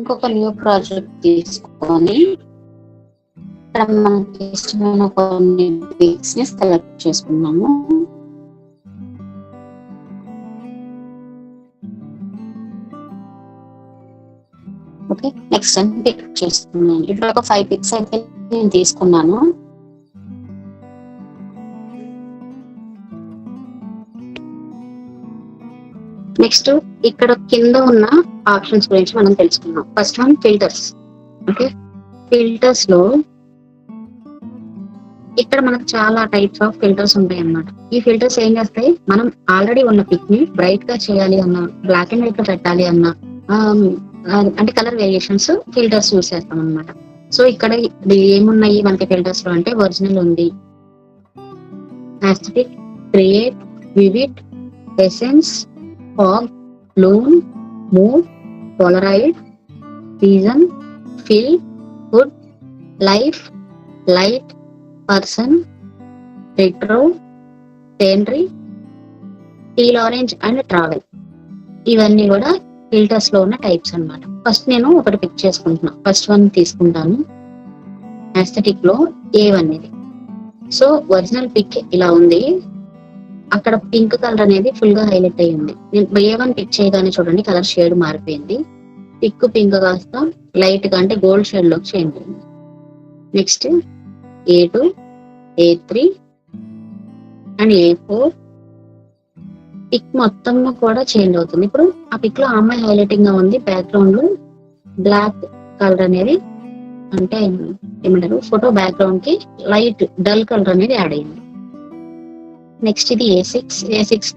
ఇంకొక new project తీసుకొని ఇక్కడ మనకి ఇష్టమైన కొన్ని పిక్స్ ని సెలెక్ట్ చేసుకున్నాము. ఓకే, నెక్స్ట్ టైం పిక్ చేస్తున్నాను. ఇప్పుడు ఒక 5 పిక్స్ అయితే నేను తీసుకున్నాను. నెక్స్ట్ ఇక్కడ కింద ఉన్న ఆప్షన్స్ గురించి మనం తెలుసుకుందాం. First one filters. Okay, filters లో ఇక్కడ మనకు చాలా టైప్స్ ఆఫ్ ఫిల్టర్స్ ఉంటాయి అన్నమాట. ఈ ఫిల్టర్స్ ఏం చేస్తాయి, మనం ఆల్రెడీ ఉన్న పిక్ ని బ్రైట్ గా చేయాలి అన్నా, బ్లాక్ అండ్ వైట్ లో పెట్టాలి అన్నా, అంటే కలర్ వేరియేషన్స్ ఫిల్టర్స్ యూస్ చేస్తాం అనమాట. సో ఇక్కడ ఏమున్నాయి మనకి ఫిల్టర్స్ లో అంటే ఒరిజినల్ ఉంది, aesthetic, create, vivid, essence, fog, bloom, move, polaroid, season, fill, food, life, light, person, retro, టెనరీ, టీల్ ఆరెంజ్ అండ్ ట్రావెల్. ఇవన్నీ కూడా ఫిల్టర్స్ లో ఉన్న టైప్స్ అన్నమాట. ఫస్ట్ నేను ఒకటి పిక్ చేసుకుంటున్నా. ఫస్ట్ వన్ తీసుకుంటాను. యాస్థెటిక్ లో A1 ఇది. సో ఒరిజినల్ పిక్ ఇలా ఉంది, అక్కడ పింక్ కలర్ అనేది ఫుల్ గా హైలైట్ అయ్యి ఉంది. నేను A1 పిక్ చేయగానే చూడండి కలర్ షేడ్ మారిపోయింది. పిక్ పింక్ కాస్త లైట్ గా అంటే గోల్డ్ షేడ్ లోకి చేంజ్ అయింది. Next A2, A3 and A4. Pic మొత్తం కూడా చేంజ్ అవుతుంది. ఇప్పుడు ఆ పిక్ లో అమ్మాయి హైలైటింగ్ గా ఉంది, బ్యాక్గ్రౌండ్ లో బ్లాక్ కలర్ అనేది అంటే ఏమంటారు ఫోటో బ్యాక్గ్రౌండ్ కి లైట్ డల్ కలర్ అనేది యాడ్ అయింది. నెక్స్ట్ ఇది A6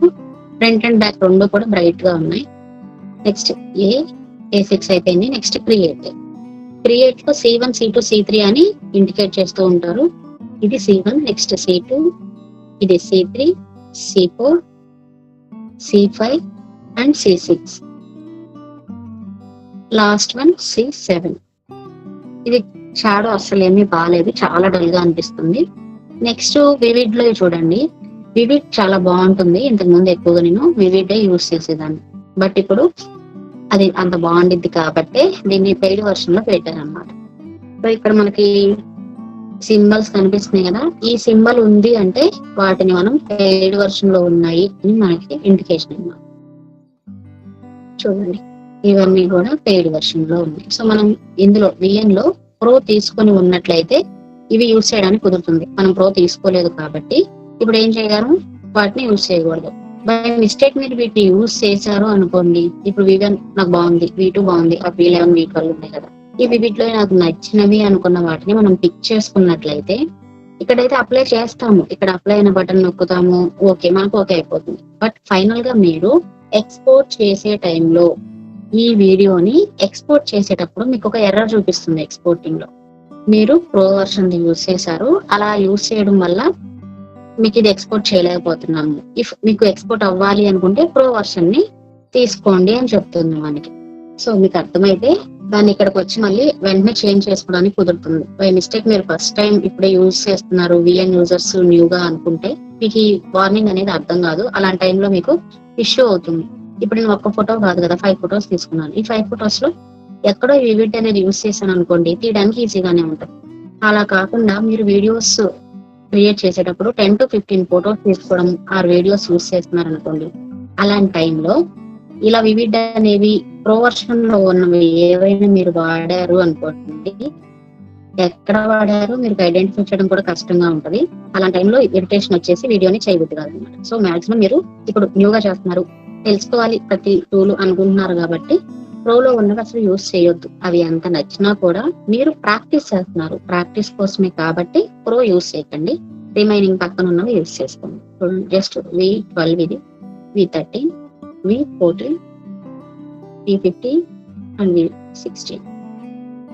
ఫ్రంట్ అండ్ బ్యాక్ రెండు కూడా బ్రైట్ గా ఉన్నాయి. నెక్స్ట్ A6 అయిపోయింది. నెక్స్ట్ క్రియేట్ లో C1, C2, C3 అని ఇండికేట్ చేస్తూ ఉంటారు. ఇది C1, నెక్స్ట్ C2, ఇది C3, C4, C5 and C6. Last one C7. ఇది షాడో అసలు ఏమీ బాగాలేదు, చాలా డల్ గా అనిపిస్తుంది. నెక్స్ట్ వివిడ్ లో చూడండి, వివిడ్ చాలా బాగుంటుంది. ఇంతకు ముందు ఎక్కువగా నేను వివిడ్ యూస్ చేసేదాన్ని, బట్ ఇప్పుడు అది అంత బాగుండిద్ది కాబట్టి దీన్ని పెయిడ్ వర్షన్ లో పెట్టారు అన్నమాట. సో ఇక్కడ మనకి సింబల్స్ కనిపిస్తున్నాయి కదా, ఈ సింబల్ ఉంది అంటే వాటిని మనం పెయిడ్ వర్షన్ లో ఉన్నాయి అని మనకి ఇండికేషన్ అన్నమాట. చూడండి ఇవన్నీ కూడా పెయిడ్ వర్షన్ లో ఉన్నాయి. సో మనం ఇందులో VN లో ప్రో తీసుకొని ఉన్నట్లయితే ఇవి యూజ్ చేయడానికి కుదురుతుంది. మనం ప్రో తీసుకోలేదు కాబట్టి ఇప్పుడు ఏం చేయగలము, వాటిని యూజ్ చేయకూడదు. బై మిస్టేక్ మీరు వీటిని యూజ్ చేశారు అనుకోండి, ఇప్పుడు V1 నాకు బాగుంది, V2 బాగుంది, V11, V12 ఉన్నాయి కదా, ఈ వీటిలో నాకు నచ్చినవి అనుకున్న వాటిని మనం పిక్ చేసుకున్నట్లయితే ఇక్కడైతే అప్లై చేస్తాము, ఇక్కడ అప్లై అయిన బటన్ నొక్కుతాము, ఓకే మనకు ఓకే అయిపోతుంది. బట్ ఫైనల్ గా మీరు ఎక్స్పోర్ట్ చేసే టైంలో ఈ వీడియోని ఎక్స్పోర్ట్ చేసేటప్పుడు మీకు ఒక ఎర్రర్ చూపిస్తుంది. ఎక్స్పోర్టింగ్ లో మీరు ప్రో వర్షన్ యూజ్ చేశారు, అలా యూజ్ చేయడం వల్ల మీకు ఇది ఎక్స్పోర్ట్ చేయలేకపోతున్నాము. ఇఫ్ మీకు ఎక్స్పోర్ట్ అవ్వాలి అనుకుంటే ప్రో వర్షన్ ని తీసుకోండి అని చెప్తుంది మనకి. సో మీకు అర్థమైతే దాన్ని ఇక్కడికి వచ్చి మళ్ళీ వెంటనే చేంజ్ చేసుకోవడానికి కుదురుతుంది. బై మిస్టేక్ మీరు ఫస్ట్ టైం ఇప్పుడే యూజ్ చేస్తున్నారు, VN యూజర్స్ న్యూగా అనుకుంటే మీకు ఈ వార్నింగ్ అనేది అర్థం కాదు. అలాంటి టైంలో మీకు ఇష్యూ అవుతుంది. ఇప్పుడు నేను ఒక్క ఫోటో కాదు కదా, 5 ఫొటోస్ తీసుకున్నాను. ఈ 5 ఫొటోస్ లో ఎక్కడో వివిడ్ అనేది యూజ్ చేశాను అనుకోండి, తీయడానికి ఈజీగానే ఉంటుంది. అలా కాకుండా మీరు వీడియోస్ క్రియేట్ చేసేటప్పుడు 10 to 15 ఫొటోస్ తీసుకోవడం ఆ వీడియోస్ యూజ్ చేస్తున్నారు అనుకోండి, అలాంటి టైంలో ఇలా వివిడ్ అనేవి ప్రో వర్షన్ లో ఉన్నవి ఏవైనా మీరు వాడారు అనుకోండి, ఎక్కడ వాడారు మీరు ఐడెంటిఫై చేయడం కూడా కష్టంగా ఉంటది. అలాంటి టైంలో ఇరిటేషన్ వచ్చేసి వీడియోని చేయబుద్ధి కాదనమాట. సో మాక్సిమం మీరు ఇప్పుడు న్యూగా చేస్తున్నారు, తెలుసుకోవాలి ప్రతి టూల్ అనుకుంటున్నారు కాబట్టి ప్రోలో ఉన్నవి అసలు యూజ్ చేయొద్దు. అవి ఎంత నచ్చినా కూడా మీరు ప్రాక్టీస్ చేస్తున్నారు, ప్రాక్టీస్ కోసమే కాబట్టి ప్రో యూజ్ చేయకండి. రిమైనింగ్ పక్కన ఉన్నవి యూజ్ చేసుకోండి. జస్ట్ V12 ఇది, V13, V14, V15 and V16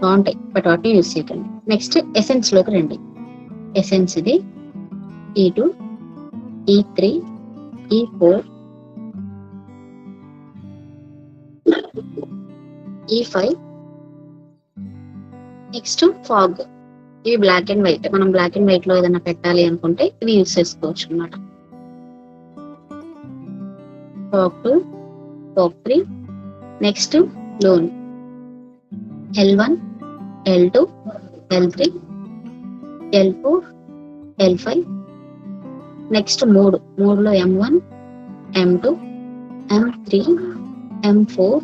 బాగుంటాయి, బట్ వాటిని యూజ్ చేయకండి. నెక్స్ట్ ఎసెన్స్ లోకి రండి. ఎసెన్స్ ఇది E2, E3, E4, E5. Next fog, ఇవి బ్లాక్ అండ్ వైట్. మనం బ్లాక్ అండ్ వైట్ లో ఏదైనా పెట్టాలి అనుకుంటే ఇవి యూజ్ చేసుకోవచ్చు అనమాట. Fog 2, fog 3. Next loan. L1, L2, L3, L4, L5. Next మూడులో M1, M2, M3, M4,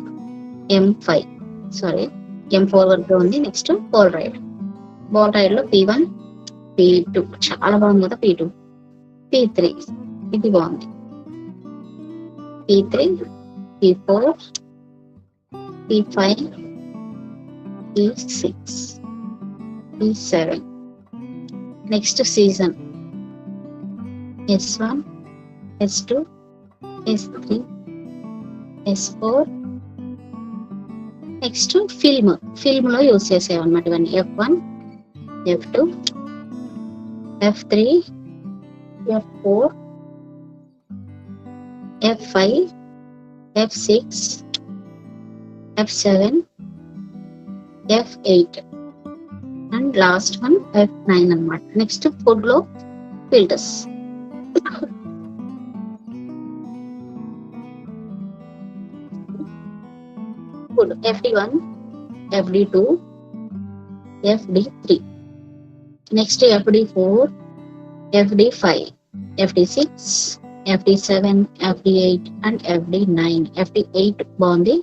M5. Sorry, M4 వరకు ఉంది. నెక్స్ట్ బాల్ రైడ్ లో P1, P2 చాలా బాగుంది కదా, P2, P3 ఇది బాగుంది, P3, P4, P5, P6, P7. Next season S1, S2, S3, S4. Next film లో యూజ్ చేసేవన్నమాట ఇవన్నీ. F1, F2, F3, F4, F5, F6, F7, F8 and last one F9 అన్నమాట. Next food లో filters. Food FD1, FD2, FD3. Next FD4, FD5, FD6, FD7, FD8 and FD9. FD8 బాగుంది,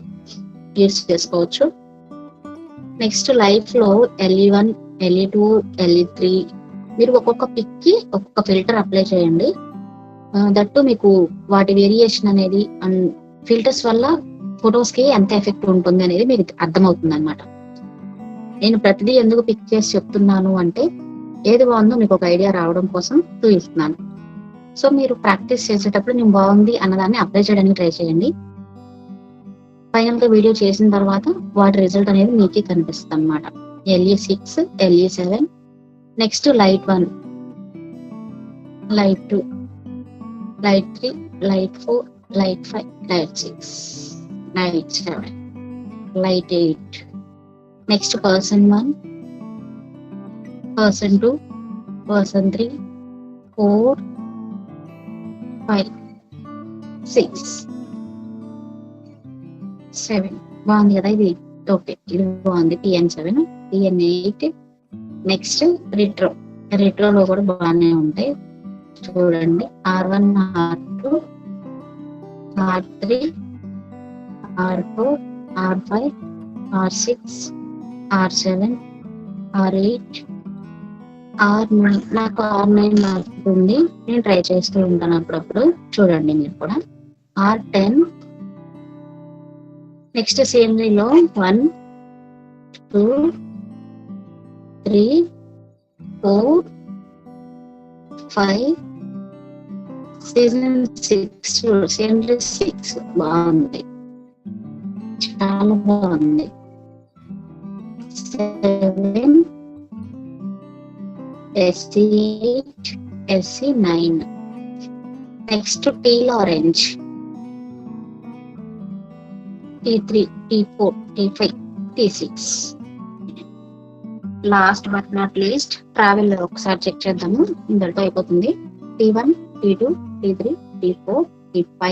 use చేసుకోవచ్చు. Next life లో LE1, LE2, LE3 మీరు ఒక్కొక్క pick కి ఒక్కొక్క filter apply చేయండి. దట్టు మీకు వాటి వేరియేషన్ అనేది అండ్ ఫిల్టర్స్ వల్ల ఫొటోస్ కి ఎంత ఎఫెక్ట్ ఉంటుంది అనేది మీకు అర్థమవుతుంది అనమాట. నేను ప్రతిదీ ఎందుకు పిక్ చేసి చెప్తున్నాను అంటే ఏది బాగుందో మీకు ఒక ఐడియా రావడం కోసం చూపిస్తున్నాను. సో మీరు ప్రాక్టీస్ చేసేటప్పుడు నేను బాగుంది అన్నదాన్ని అప్లై చేయడానికి ట్రై చేయండి. ఫైనల్ గా వీడియో చేసిన తర్వాత వాటి రిజల్ట్ అనేది మీకే కనిపిస్తుంది అనమాట. LE6, LE7, next light 1, light 2, light 3, light 4, light 5, light 6, light 7, light 8. Next person 1, person 2, person 3, 4, 5, 6, 7. బాగుంది కదా ఇది. ఓకే, ఇది బాగుంది. PN7, PN8. నెక్స్ట్ రిట్రోలో కూడా బాగానే ఉంటాయి చూడండి. R1, R2, R3, R4, R5, R6, R7, R8, R9. నాకు R9 నచ్చుతుంది, నేను ట్రై చేస్తూ ఉంటాను అప్పుడప్పుడు. చూడండి మీరు కూడా. R10. నెక్స్ట్ సీనరీలో 1, 2, 3, 4, 5. సీజన్ 6 సీనరీ 6 బాగుంది, చాలా బాగుంది. 7, SC8, SC9. Next teal orange, T3, T4, T5, T6. Last but not least travel ఒకసారి చెక్ చేద్దాము, ఇందరితో అయిపోతుంది. T1, T2, T3, T4, T5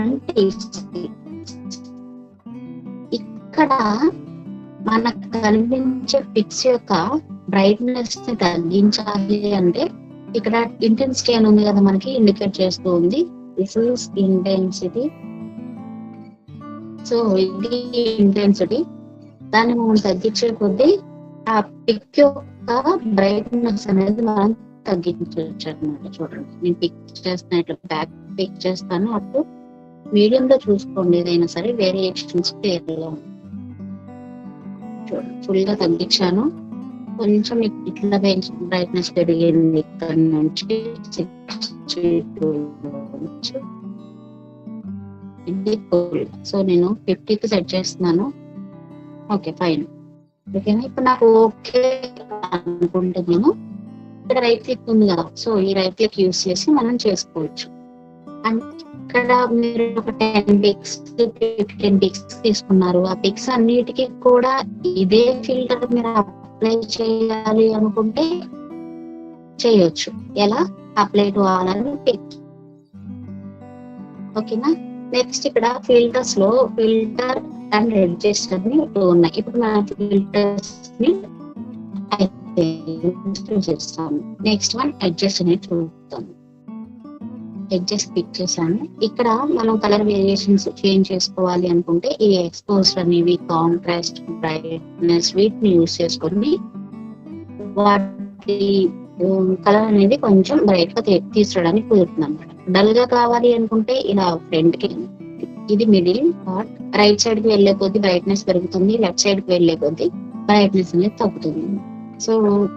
and T6. ఇక్కడ మనకు కనిపించే పిక్స్ యొక్క బ్రైట్నెస్ ని తగ్గించాలి అంటే ఇక్కడ ఇంటెన్సిటీ అని ఉంది కదా, మనకి ఇండికేట్ చేస్తూ ఉంది. This is intensity. సో ఇది ఇంటెన్సిటీ. దాన్ని మనం తగ్గించే కొద్దీ ఆ పిక్ యొక్క బ్రైట్నెస్ అనేది మనం తగ్గించవచ్చు అనమాట. చూడండి, నేను పిక్ చేస్తున్నట్లు బ్యాక్ పిక్ చేస్తాను, అప్పుడు మీడియంలో చూసుకోండి. ఏదైనా సరే వేరియేషన్స్ క్లియర్గా చూడండి. ఫుల్ గా తగ్గించాను, కొంచెం ఇట్లా బ్రైట్నెస్ పెరిగింది. ఇక్కడ నుంచి 62 ఇది ఫుల్. సో నేను 50కి సెట్ చేస్తున్నాను. Okay, fine. ఓకేనా, ఇప్పుడు నాకు ఓకే అనుకుంటే నేను ఇక్కడ రైట్ క్లిక్ ఉంది కదా, సో ఈ రైట్ క్లిక్ యూస్ చేసి మనం చేసుకోవచ్చు. అండ్ ఇక్కడ మీరు ఒక 10 పిక్స్ 15 పిక్స్ తీసుకున్నారు. ఆ పిక్స్ అన్నిటికీ కూడా ఇదే ఫిల్టర్ మీరు అప్లై చేయాలి అనుకుంటే చేయొచ్చు. ఎలా? అప్లై టు ఆల్ అని పిక్. ఓకేనా, నెక్స్ట్ ఇక్కడ ఫిల్టర్స్ లో ఫిల్టర్ అండ్ ఎడ్జెస్ అని ఉన్నాయి. ఇప్పుడు మన ఫిల్టర్స్ ని చేస్తాము. నెక్స్ట్ వన్ ఎడ్జెస్ అనేది చూస్తాము. ఎడ్జెస్ క్లిక్ చేశాను. ఇక్కడ మనం కలర్ వేరియేషన్స్ చేంజ్ చేసుకోవాలి అనుకుంటే ఈ ఎక్స్పోజర్ అనేవి, కాంట్రాస్ట్, బ్రైట్నెస్ వీటిని యూజ్ చేసుకొని వాటి కలర్ అనేది కొంచెం బ్రైట్ గా తీసుకురావడానికి కుదురుతుంది అనమాట. డల్ గా కావాలి అనుకుంటే ఇలా ఫ్రంట్ కి, ఇది మిడిల్ పార్ట్, రైట్ సైడ్ కి వెళ్లే కొద్ది బ్రైట్నెస్ పెరుగుతుంది, లెఫ్ట్ సైడ్ కి వెళ్లే కొద్ది బ్రైట్నెస్ అనేది తగ్గుతుంది. సో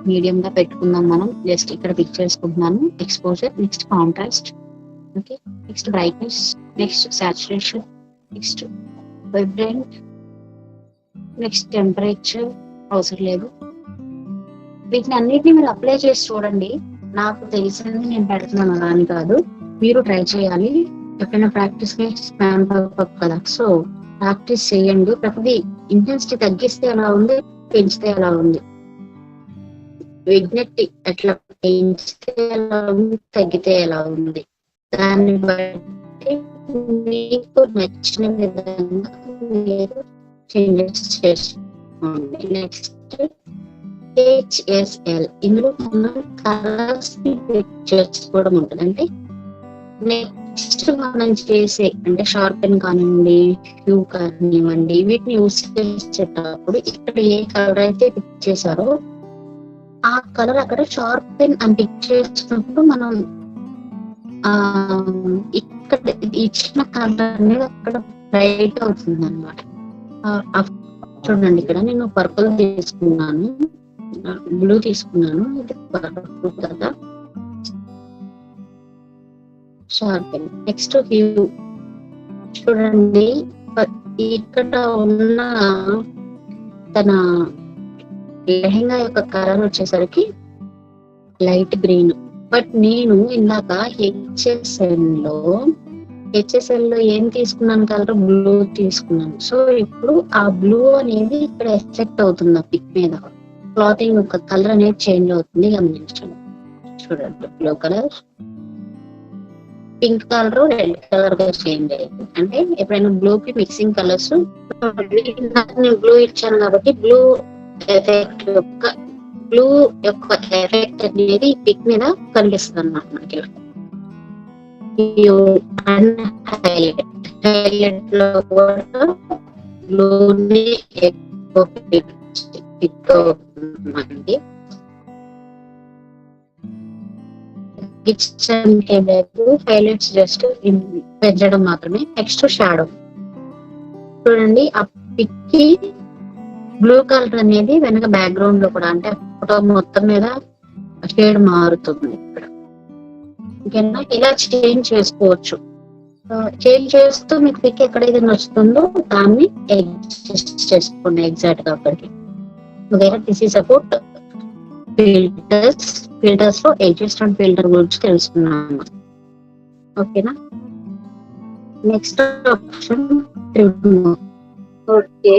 మీడియం గా పెట్టుకుందాం మనం. జస్ట్ ఇక్కడ పిక్ చేసుకుంటున్నాను. Exposure, next contrast, okay, next brightness, next saturation, next vibrant, next temperature అవసరం లేదు. వీటిని అన్నిటిని మీరు అప్లై చేసి చూడండి. నాకు తెలిసింది నేను పెడుతున్నాను అలా అని కాదు, మీరు ట్రై చేయాలి. ఎప్పుడైనా ప్రాక్టీస్ కదా, సో ప్రాక్టీస్ చేయండి. ప్రతిదీ ఇంటెన్సిటీ తగ్గిస్తే ఎలా ఉంది, పెంచితే ఎలా ఉంది, విజ్ఞప్తి ఎట్లా పెంచితే ఎలా ఉంది, తగ్గితే ఎలా ఉంది, దాన్ని బట్టి మీకు నచ్చిన విధంగా మీరు చేంజెస్ చేసుకోండి. నెక్స్ట్ HSL, ఇందులో మనం కలర్స్ ని చేసుకోవడం ఉంటుంది. అంటే నెక్స్ట్ మనం చేసే అంటే షార్పెన్ కానివ్వండి, హ్యూ కానివ్వండి, వీటిని యూస్ చేసేటప్పుడు ఇక్కడ ఏ కలర్ అయితే పిక్ చేశారో ఆ కలర్ అక్కడ షార్పెన్ అని పిక్ చేసినప్పుడు మనం ఇక్కడ ఇచ్చిన కలర్ అనేది అక్కడ బ్రైట్ అవుతుంది అనమాట. చూడండి, ఇక్కడ నేను పర్పుల్ తీసుకున్నాను, బ్లూ తీసుకున్నాను, ఇది పర్పుల్ కదా, షార్పెన్. నెక్స్ట్ హ్యూ చూడండి, ఇక్కడ ఉన్న తన లెహంగా యొక్క కలర్ వచ్చేసరికి లైట్ గ్రీన్. బట్ నేను ఇందాక హెచ్ఎస్ఎల్ లో ఏం తీసుకున్నాను, కలర్ బ్లూ తీసుకున్నాను. సో ఇప్పుడు ఆ బ్లూ అనేది ఇక్కడ ఎఫెక్ట్ అవుతుంది ఆ పిక్ మీద. క్లాతింగ్ యొక్క కలర్ అనేది చేంజ్ అవుతుంది, గమనించండి. చూడండి, blue colour, pink colour, red colour గా చేంజ్ అయ్యింది. అంటే ఎప్పుడైనా బ్లూ కి మిక్సింగ్ కలర్స్, నేను బ్లూ ఇచ్చాను కాబట్టి బ్లూ ఎఫెక్ట్ అనేది పిక్ మీద కనిపిస్తుంది అన్నమాట మనకి. హైలైట్ లో కూడా బ్లూని ఎక్కువ పిక్ అవుతుంది. హైలైట్స్ జస్ట్ పెంచడం మాత్రమే. నెక్స్ట్ షాడో చూడండి, ఆ పిక్ కి బ్లూ కలర్ అనేది వెనక బ్యాక్గ్రౌండ్ లో కూడా, అంటే ఫోటో మొత్తం మీద షేడ్ మారుతుంది ఇక్కడ. ఓకేనా, ఇలా చేంజ్ చేసుకోవచ్చు. చేంజ్ చేస్తూ మీకు పిక్ ఎక్కడైతే నచ్చుతుందో దాన్ని అడ్జస్ట్ చేసుకోండి ఎగ్జాక్ట్ గా అక్కడికి. ఓకేనా, దిస్ ఈస్ అబౌట్ ఫిల్టర్స్ లో అడ్జస్ట్ అండ్ ఫిల్టర్ గురించి తెలుసుకున్నాము. ఓకేనా, next option trim. Okay,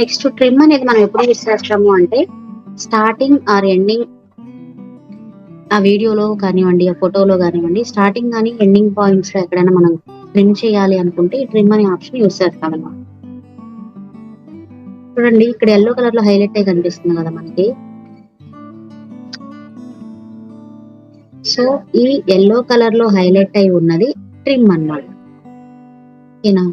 next trim అనేది మనం ఎప్పుడు యూస్ చేస్తాము అంటే స్టార్టింగ్ ఆర్ ఎండింగ్, ఆ వీడియోలో కానివ్వండి, ఆ ఫోటోలో కానివ్వండి, స్టార్టింగ్ కానీ ఎండింగ్ పాయింట్స్ లో ఎక్కడైనా మనం ట్రిమ్ చేయాలి అనుకుంటే ఈ ట్రిమ్ అనే ఆప్షన్ యూస్ చేస్తాం అన్నమాట. చూడండి, ఇక్కడ ఎల్లో కలర్ లో హైలైట్ అయి కనిపిస్తుంది కదా మనకి. సో ఈ ఎల్లో కలర్ లో హైలైట్ అయి ఉన్నది ట్రిమ్ అన్నమాట. ఓకేనా,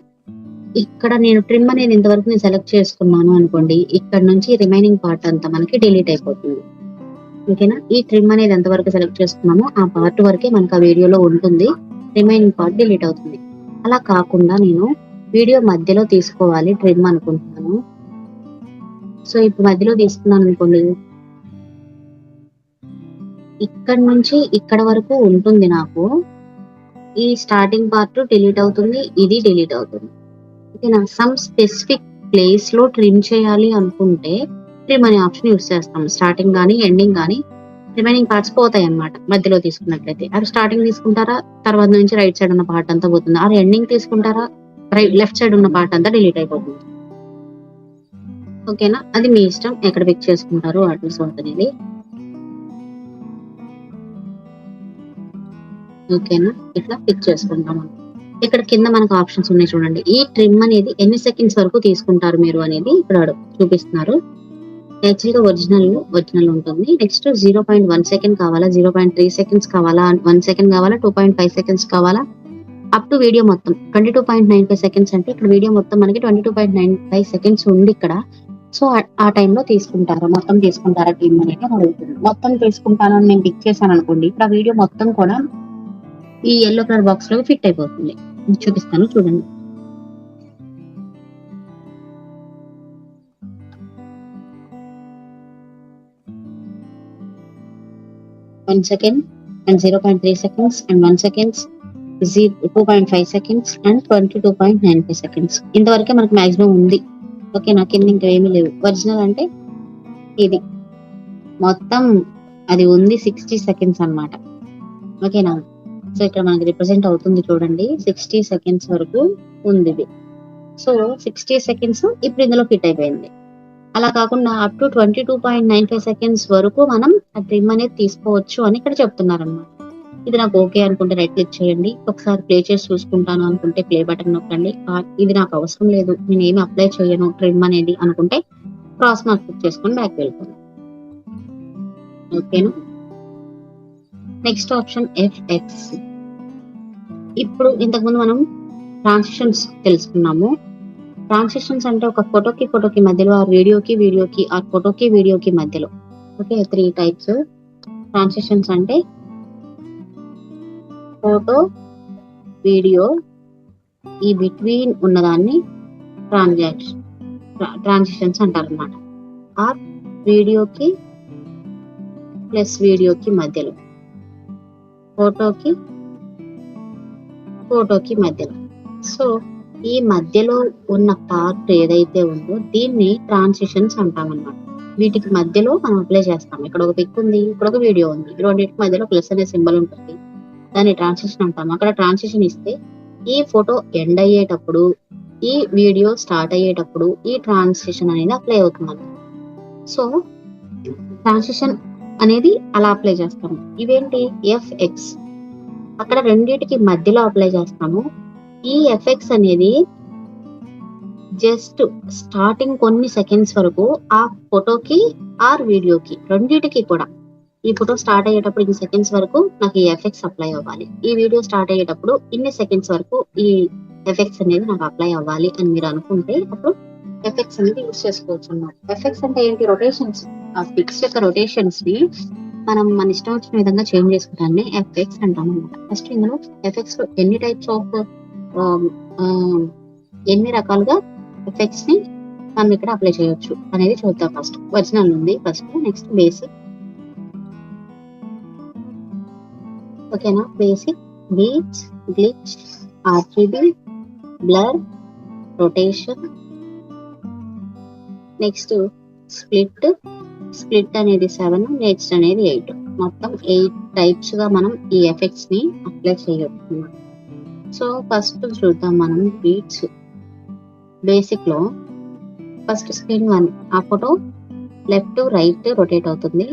ఇక్కడ నేను ట్రిమ్ అనేది ఇంతవరకు నేను సెలెక్ట్ చేసుకున్నాను అనుకోండి, ఇక్కడ నుంచి రిమైనింగ్ పార్ట్ అంతా మనకి డిలీట్ అయిపోతుంది. ఓకేనా, ఈ ట్రిమ్ అనేది ఎంతవరకు సెలెక్ట్ చేసుకున్నామో ఆ పార్ట్ వరకే మనకు ఆ వీడియోలో ఉంటుంది, రిమైనింగ్ పార్ట్ డిలీట్ అవుతుంది. అలా కాకుండా నేను వీడియో మధ్యలో తీసుకోవాలి ట్రిమ్ అనుకుంటున్నాను. సో ఇప్పుడు మధ్యలో తీసుకున్నాను అనుకోండి, ఇక్కడ నుంచి ఇక్కడ వరకు ఉంటుంది నాకు. ఈ స్టార్టింగ్ పార్ట్ డిలీట్ అవుతుంది, ఇది డిలీట్ అవుతుంది. ఓకేనా, సమ్ స్పెసిఫిక్ ప్లేస్ లో ట్రిమ్ చేయాలి అనుకుంటే ట్రిమ్ అనే ఆప్షన్ యూస్ చేస్తాం. స్టార్టింగ్ కానీ ఎండింగ్ కానీ రిమైనింగ్ పార్ట్స్ పోతాయి అన్నమాట. మధ్యలో తీసుకున్నట్లయితే అది స్టార్టింగ్ తీసుకుంటారా, తర్వాత నుంచి రైట్ సైడ్ ఉన్న పార్ట్ అంతా పోతుంది. అది ఎండింగ్ తీసుకుంటారా, లెఫ్ట్ సైడ్ ఉన్న పార్ట్ అంతా డిలీట్ అయిపోతుంది. ఓకేనా, అది మీ ఇష్టం ఎక్కడ పిక్ చేసుకుంటారు ఆర్టిస్ట్ అనేది. ఓకేనా, ఇట్లా పిక్ చేసుకుంటాం. ఇక్కడ కింద మనకు ఆప్షన్స్ ఉన్నాయి చూడండి. ఈ ట్రిమ్ అనేది ఎన్ని సెకండ్స్ వరకు తీసుకుంటారు మీరు అనేది ఇక్కడ చూపిస్తున్నారు. యాక్చువల్ గా ఒరిజినల్ ఉంటుంది. నెక్స్ట్ 0.1 సెకండ్ కావాలా, 0.3 సెకండ్స్ కావాలా, 1 సెకండ్ కావాలా, 2.5 సెకండ్స్ కావాలా, అప్ టు వీడియో మొత్తం 22.95 సెకండ్స్ అంటే ఇక్కడ వీడియో మొత్తం మనకి 22.95 సెకండ్స్ ఉంది ఇక్కడ. సో ఆ టైంలో తీసుకుంటారా, మొత్తం తీసుకుంటారా టీమ్ అనేది అడుగుతుంది. మొత్తం తీసుకుంటాను అని నేను టిక్ చేశాను అనుకోండి, ఇక్కడ వీడియో మొత్తం కూడా ఈ ఎల్లో కలర్ బాక్స్ లో ఫిట్ అయిపోతుంది. చూపిస్తాను చూడండి. 1 second and 0.3 seconds and 1 seconds, 2.5 seconds and 22.95 seconds. ఇంతవరకే మనకు మాక్సిమం ఉంది. ఓకే, నా కింద ఇంకా ఏమీ లేవు. ఒరిజినల్ అంటే ఇది మొత్తం అది ఉంది 60 సెకండ్స్ అన్నమాట. ఓకేనా. సో ఇక్కడ మనకి రిప్రజెంట్ అవుతుంది చూడండి, 60 సెకండ్స్ వరకు ఉంది ఇది. సో 60 సెకండ్స్ ఇప్పుడు ఇందులో ఫిట్ అయిపోయింది. అలా కాకుండా అప్ టు 22.95 సెకండ్స్ వరకు మనం ఆ ట్రిమ్ అనేది తీసుకోవచ్చు అని ఇక్కడ చెప్తున్నారు అన్నమాట. ఇది నాకు ఓకే అనుకుంటే రైట్ క్లిక్ చేయండి. ఒకసారి ప్లే చేసి చూసుకుంటాను అనుకుంటే ప్లే బటన్ నొక్కండి. ఇది నాకు అవసరం లేదు, నేను ఏమి అప్లై చేయను ట్రిమ్ అనేది అనుకుంటే క్రాస్ మార్క్ క్లిక్ చేసుకొని బ్యాక్ వెళ్ళిపోండి. ఓకేనా. Next option FX. ఇప్పుడు ఇంతకుముందు మనం ట్రాన్సిషన్స్ తెలుసుకున్నాము. ట్రాన్సిషన్స్ అంటే ఒక ఫోటోకి మధ్యలో, ఆ వీడియోకి ఆ ఫోటోకి మధ్యలో. ఓకే, 3 టైప్స్ ట్రాన్సిషన్స్ అంటే ఫోటో, వీడియో, ఈ బిట్వీన్ ఉన్నదాన్ని ట్రాన్సిషన్స్ అంటారు అన్నమాట. ఆ వీడియోకి ప్లస్ వీడియోకి మధ్యలో, ఫోటోకి మధ్యలో. సో ఈ మధ్యలో ఉన్న పార్ట్ ఏదైతే ఉందో దీన్ని ట్రాన్సిషన్స్ అంటామన్నమాట. వీటికి మధ్యలో మనం అప్లై చేస్తాం. ఇక్కడ ఒక పిక్ ఉంది, ఇక్కడ ఒక వీడియో ఉంది, రెండింటికి మధ్యలో ప్లస్ అనే సింబల్ ఉంటుంది, దాన్ని ట్రాన్సిషన్ అంటాం. అక్కడ ట్రాన్సిషన్ ఇస్తే ఈ ఫోటో ఎండ్ అయ్యేటప్పుడు, ఈ వీడియో స్టార్ట్ అయ్యేటప్పుడు ఈ ట్రాన్సిషన్ అనేది అప్లై అవుతుంది. సో ట్రాన్సిషన్ అనేది అలా అప్లై చేస్తాము. ఇవేంటి FX, అక్కడ రెండింటికి మధ్యలో అప్లై చేస్తాము. ఈ ఎఫెక్ట్స్ అనేది జస్ట్ స్టార్టింగ్ కొన్ని సెకండ్స్ వరకు ఆ ఫోటోకి ఆర్ వీడియోకి రెండింటికి కూడా, ఈ ఫోటో స్టార్ట్ అయ్యేటప్పుడు ఇన్ని సెకండ్స్ వరకు నాకు ఈ ఎఫెక్ట్స్ అప్లై అవ్వాలి, ఈ వీడియో స్టార్ట్ అయ్యేటప్పుడు ఇన్ని సెకండ్స్ వరకు ఈ ఎఫెక్ట్స్ అనేది నాకు అప్లై అవ్వాలి అని మీరు అనుకుంటే అప్పుడు ఎఫెక్ట్స్ అనేది యూజ్ చేసుకోవచ్చు అన్నమాట. ఎఫెక్ట్స్ అంటే ఏంటి? రొటేషన్స్. ఆ పిక్స్ యొక్క రొటేషన్స్ ని మనం మన ఇష్టం వచ్చిన విధంగా చేంజ్ చేసుకుంటాన్ని ఎఫెక్ట్స్ అంటాం అన్నమాట. ఫస్ట్ ఇందులో ఎఫెక్ట్స్ లో ఎన్ని టైప్స్ ఆఫ్ ఎన్ని రకాలుగా ఎఫెక్ట్స్ ని మనం ఇక్కడ అప్లై చేయొచ్చు అనేది చూద్దాం. ఫస్ట్ ఒరిజినల్ ఉంది, ఫస్ట్ నెక్స్ట్ బేసిక్. ఓకేనా. Basic, beats, glitch, RGB, blur, rotation. Next split అనేది 7, నెక్స్ట్ అనేది 8. మొత్తం 8 టైప్స్ గా మనం ఈ ఎఫెక్ట్స్ ని అప్లై చేయొచ్చు. సో ఫస్ట్ చూద్దాం మనం బీట్స్. బేసిక్ లో ఫస్ట్ స్క్రీన్ 1, ఆ photo left to right rotate అవుతుంది.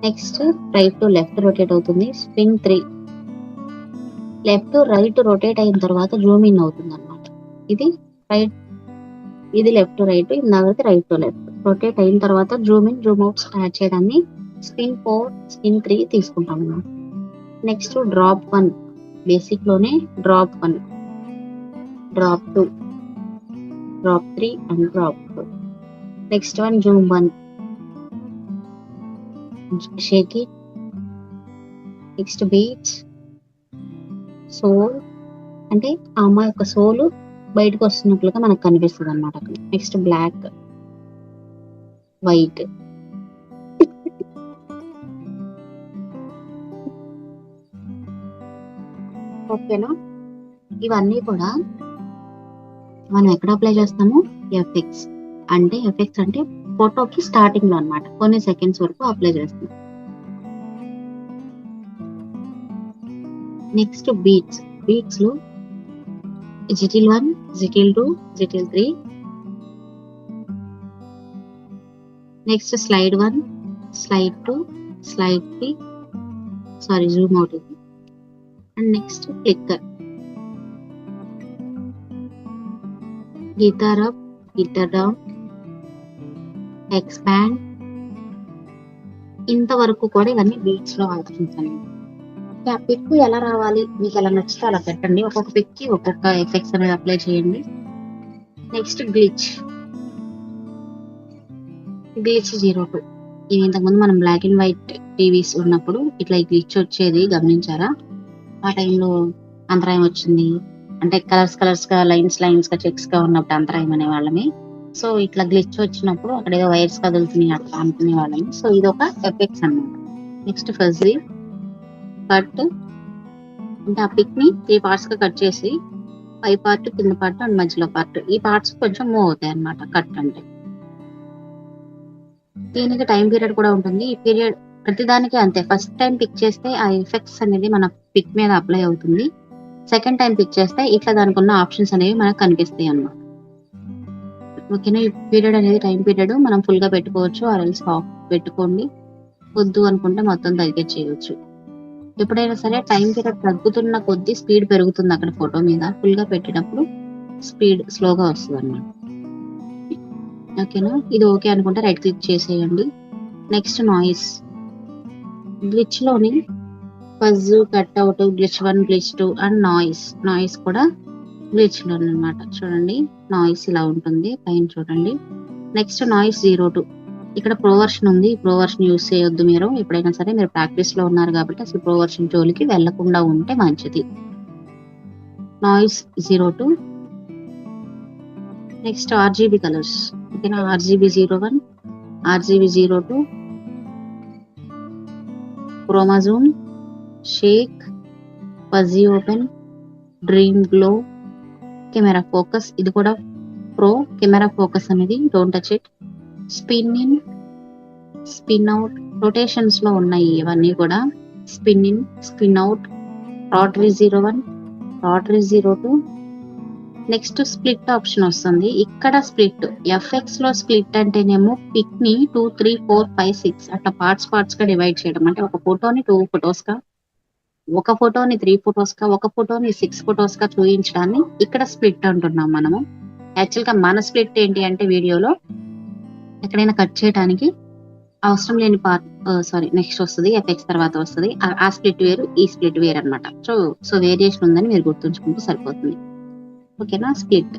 Next right to left rotate అవుతుంది. Spin 3, left to right rotate అయిన తర్వాత జూమ్ ఇన్ అవుతుంది అన్నమాట. ఇది లెఫ్ట్ టు రైట్, ఇందాక రైట్ టు లెఫ్ట్ రొటేట్ అయిన తర్వాత zoom in zoom out start చేయడాన్ని స్పిన్ 4, స్పిన్ 3 తీసుకుంటాం అన్నమాట. నెక్స్ట్ డ్రాప్ 1, బేసిక్ లోనే drop 1, drop 2, drop 3 and drop 4. Next one zoom 1, shake it. Next beats, soul అంటే ఆ అమ్మాయి యొక్క సోల్ బయటకు వస్తున్నట్లుగా మనకు కనిపిస్తుంది అన్నమాట. Next black, white. ఓకేనా. ఇవన్నీ కూడా మనం ఎక్కడ అప్లై చేస్తాము? ఎఫెక్ట్స్ అంటే ఫోటోకి స్టార్టింగ్ లో అన్నమాట, కొన్ని సెకండ్స్ వరకు అప్లై చేస్తాం. నెక్స్ట్ బీట్స్ లో jitter 1, jitter 2, jitter 3. Next slide 1, slide 2, slide 3, sorry zoom out ఇది. And next flicker. Guitar up, guitar down, expand, ఇంతవరకు కూడా ఇవన్నీ బీట్స్ లో ఆప్షన్స్ అండి. ఆ పిక్ ఎలా రావాలి, మీకు ఎలా నచ్చితే అలా పెట్టండి. ఒక్కొక్క పిక్ కి ఒక్కొక్క ఎఫెక్ట్స్ అనేది అప్లై చేయండి. Next glitch 02. ఇది ఇంతకుముందు మనం బ్లాక్ అండ్ వైట్ టీవీస్ ఉన్నప్పుడు ఇట్లా ఈ గ్లిచ్ వచ్చేది, గమనించారా? ఆ టైంలో అంతరాయం వచ్చింది అంటే కలర్స్ గా లైన్స్ గా చెక్స్ గా ఉన్నప్పుడు అంతరాయం అనే వాళ్ళమి. సో ఇట్లా గ్లిచ్ వచ్చినప్పుడు అక్కడ ఏదో వైర్స్ కదులుతున్నాయి అట్లా అనుకునే వాళ్ళమి. సో ఇది ఒక ఎఫెక్ట్స్ అన్నమాట. నెక్స్ట్ ఫజీ కట్, అంటే ఆ పిక్ ని 3 పార్ట్స్ గా కట్ చేసి పై పార్ట్, కింద పార్ట్ అండ్ మధ్యలో పార్ట్, ఈ పార్ట్స్ కొంచెం మూవ్ అవుతాయి అన్నమాట కట్ అంటే. దీనికి టైం పీరియడ్ కూడా ఉంటుంది. ఈ పీరియడ్ ప్రతిదానికి అంతే. ఫస్ట్ టైం పిక్ చేస్తే ఆ ఎఫెక్ట్స్ అనేది మన పిక్ మీద అప్లై అవుతుంది. సెకండ్ టైం పిక్ చేస్తే ఇట్లా దానికి ఉన్న ఆప్షన్స్ అనేవి మనకు కనిపిస్తాయి అన్నమాట. ఓకేనా? ఈ పీరియడ్ అనేది టైం పీరియడ్ మనం ఫుల్ గా పెట్టుకోవచ్చు, ఆర్ఎల్స్ హాఫ్ పెట్టుకోండి. వద్దు అనుకుంటే మొత్తం తగ్గించేయచ్చు. ఎప్పుడైనా సరే టైం పీరియడ్ తగ్గుతున్న కొద్దీ స్పీడ్ పెరుగుతుంది అక్కడ ఫోటో మీద. ఫుల్ గా పెట్టినప్పుడు స్పీడ్ స్లోగా వస్తుంది అన్నమాట. ఓకేనా? ఇది ఓకే అనుకుంటే రైట్ క్లిక్ చేసేయండి. Next noise. గ్లిచ్ లోని fudge, cut out, glitch 1, glitch 2 and noise కూడా గ్లిచ్ లో అనమాట. చూడండి నాయిస్ ఇలా ఉంటుంది, పైన చూడండి. Next noise 02. ఇక్కడ ప్రో వర్షన్ ఉంది. ప్రో వర్షన్ యూస్ చేయొద్దు మీరు. ఎప్పుడైనా సరే మీరు ప్రాక్టీస్ లో ఉన్నారు కాబట్టి అసలు ప్రో వర్షన్ జోలికి వెళ్లకుండా ఉంటే మంచిది. నాయిస్ 02. Next RGB colours. ఓకేనా? RGB 01, RGB 02, chromosome, shake, fuzzy open, dream glow, camera focus. ఇది కూడా ప్రో. కెమెరా ఫోకస్ అనేది don't touch it. Spin in, spin out, rotations లో ఉన్నాయి ఇవన్నీ కూడా. Spin in, spin out, rotary 01, rotary 02. Next split option వస్తుంది. ఇక్కడ స్ప్లిట్, ఎఫ్ఎక్స్ లో స్ప్లిట్ అంటేనేమో పిక్ ని 2, 3, 4, 5, 6 అట్లా పార్ట్స్ గా డివైడ్ చేయడం. అంటే ఒక ఫోటోని 2 ఫొటోస్ గా, ఒక ఫోటోని 3 ఫొటోస్ గా, ఒక ఫోటోని 6 ఫొటోస్ గా చూపించడాన్ని ఇక్కడ స్ప్లిట్ అంటున్నాం మనము. యాక్చువల్ గా మన స్ప్లిట్ ఏంటి అంటే వీడియోలో ఎక్కడైనా కట్ చేయడానికి అవసరం లేని పార్ట్, నెక్స్ట్ వస్తుంది ఎఫెక్ట్స్ తర్వాత వస్తుంది. ఆ స్ప్లిట్ వేరు, ఈ స్ప్లిట్ వేరు అనమాట. సో వేరియేషన్ ఉందని మీరు గుర్తుంచుకుంటే సరిపోతుంది. ఓకేనా? స్ప్లిట్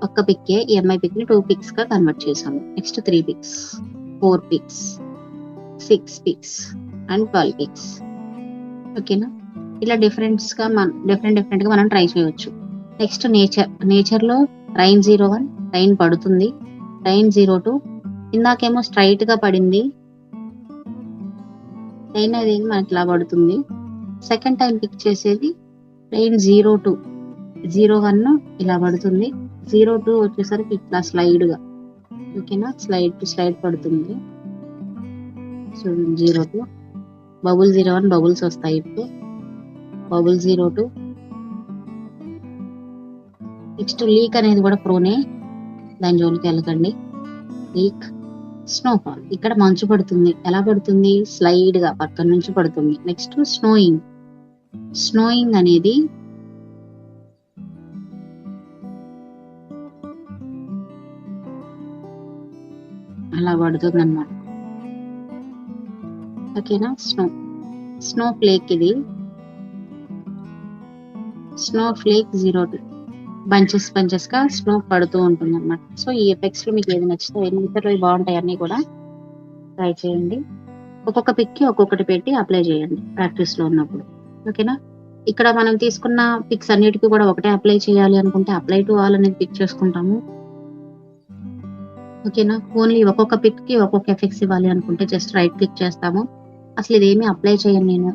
ఒక్క పిక్కే, ఈఎంఐ పిక్ ని 2 పిక్స్ గా కన్వర్ట్ చేసాము. Next 3 pics, 4 pics, 6 pics and 12 pics. ఓకేనా? ఇలా డిఫరెంట్ గా మనం ట్రై చేయవచ్చు. నెక్స్ట్ నేచర్ లో రైన్ 01, రైన్ పడుతుంది. రైన్ 02, ఇందాకేమో స్ట్రైట్ గా పడింది, రైన్ అనేది మనకి ఇలా పడుతుంది. సెకండ్ టైం పిక్ చేసేది రైన్ 02, 01 ఇలా పడుతుంది. 02 వచ్చేసరికి ఇట్లా స్లైడ్ గా. ఓకేనా? స్లైడ్ పడుతుంది. సో 02, బబుల్ 01, బబుల్స్ వస్తాయి ఇప్పుడు. బబుల్ 02. నెక్స్ట్ లీక్ అనేది కూడా ప్రోనే, దాని జోలికి వెళ్ళకండి. లీక్. స్నోఫాల్, ఇక్కడ మంచు పడుతుంది. ఎలా పడుతుంది? స్లైడ్ గా పక్కన నుంచి పడుతుంది. నెక్స్ట్ స్నోయింగ్ అనేది అలా పడుతుంది అన్నమాట. ఓకేనా? Snow flake. ఇది స్నో ఫ్లేక్ 02, బంచెస్ గా స్నో పడుతూ ఉంటుంది అన్నమాట. సో ఈ ఎఫెక్ట్స్ లో మీకు ఏది నచ్చితే నేచర్ లో బాగుంటాయి అన్ని కూడా ట్రై చేయండి. ఒక్కొక్క పిక్ కి ఒక్కొక్కటి పెట్టి అప్లై చేయండి ప్రాక్టీస్ లో ఉన్నప్పుడు. ఓకేనా? ఇక్కడ మనం తీసుకున్న పిక్స్ అన్నిటికీ కూడా ఒకటే అప్లై చేయాలి అనుకుంటే అప్లై టు ఆల్ అనేది పిక్ చేసుకుంటాము. ఓకేనా? ఓన్లీ ఒక్కొక్క పిక్ కి ఒక్కొక్క ఎఫెక్ట్స్ ఇవ్వాలి అనుకుంటే జస్ట్ రైట్ క్లిక్ చేస్తాము. అసలు ఇదేమీ అప్లై చేయను నేను,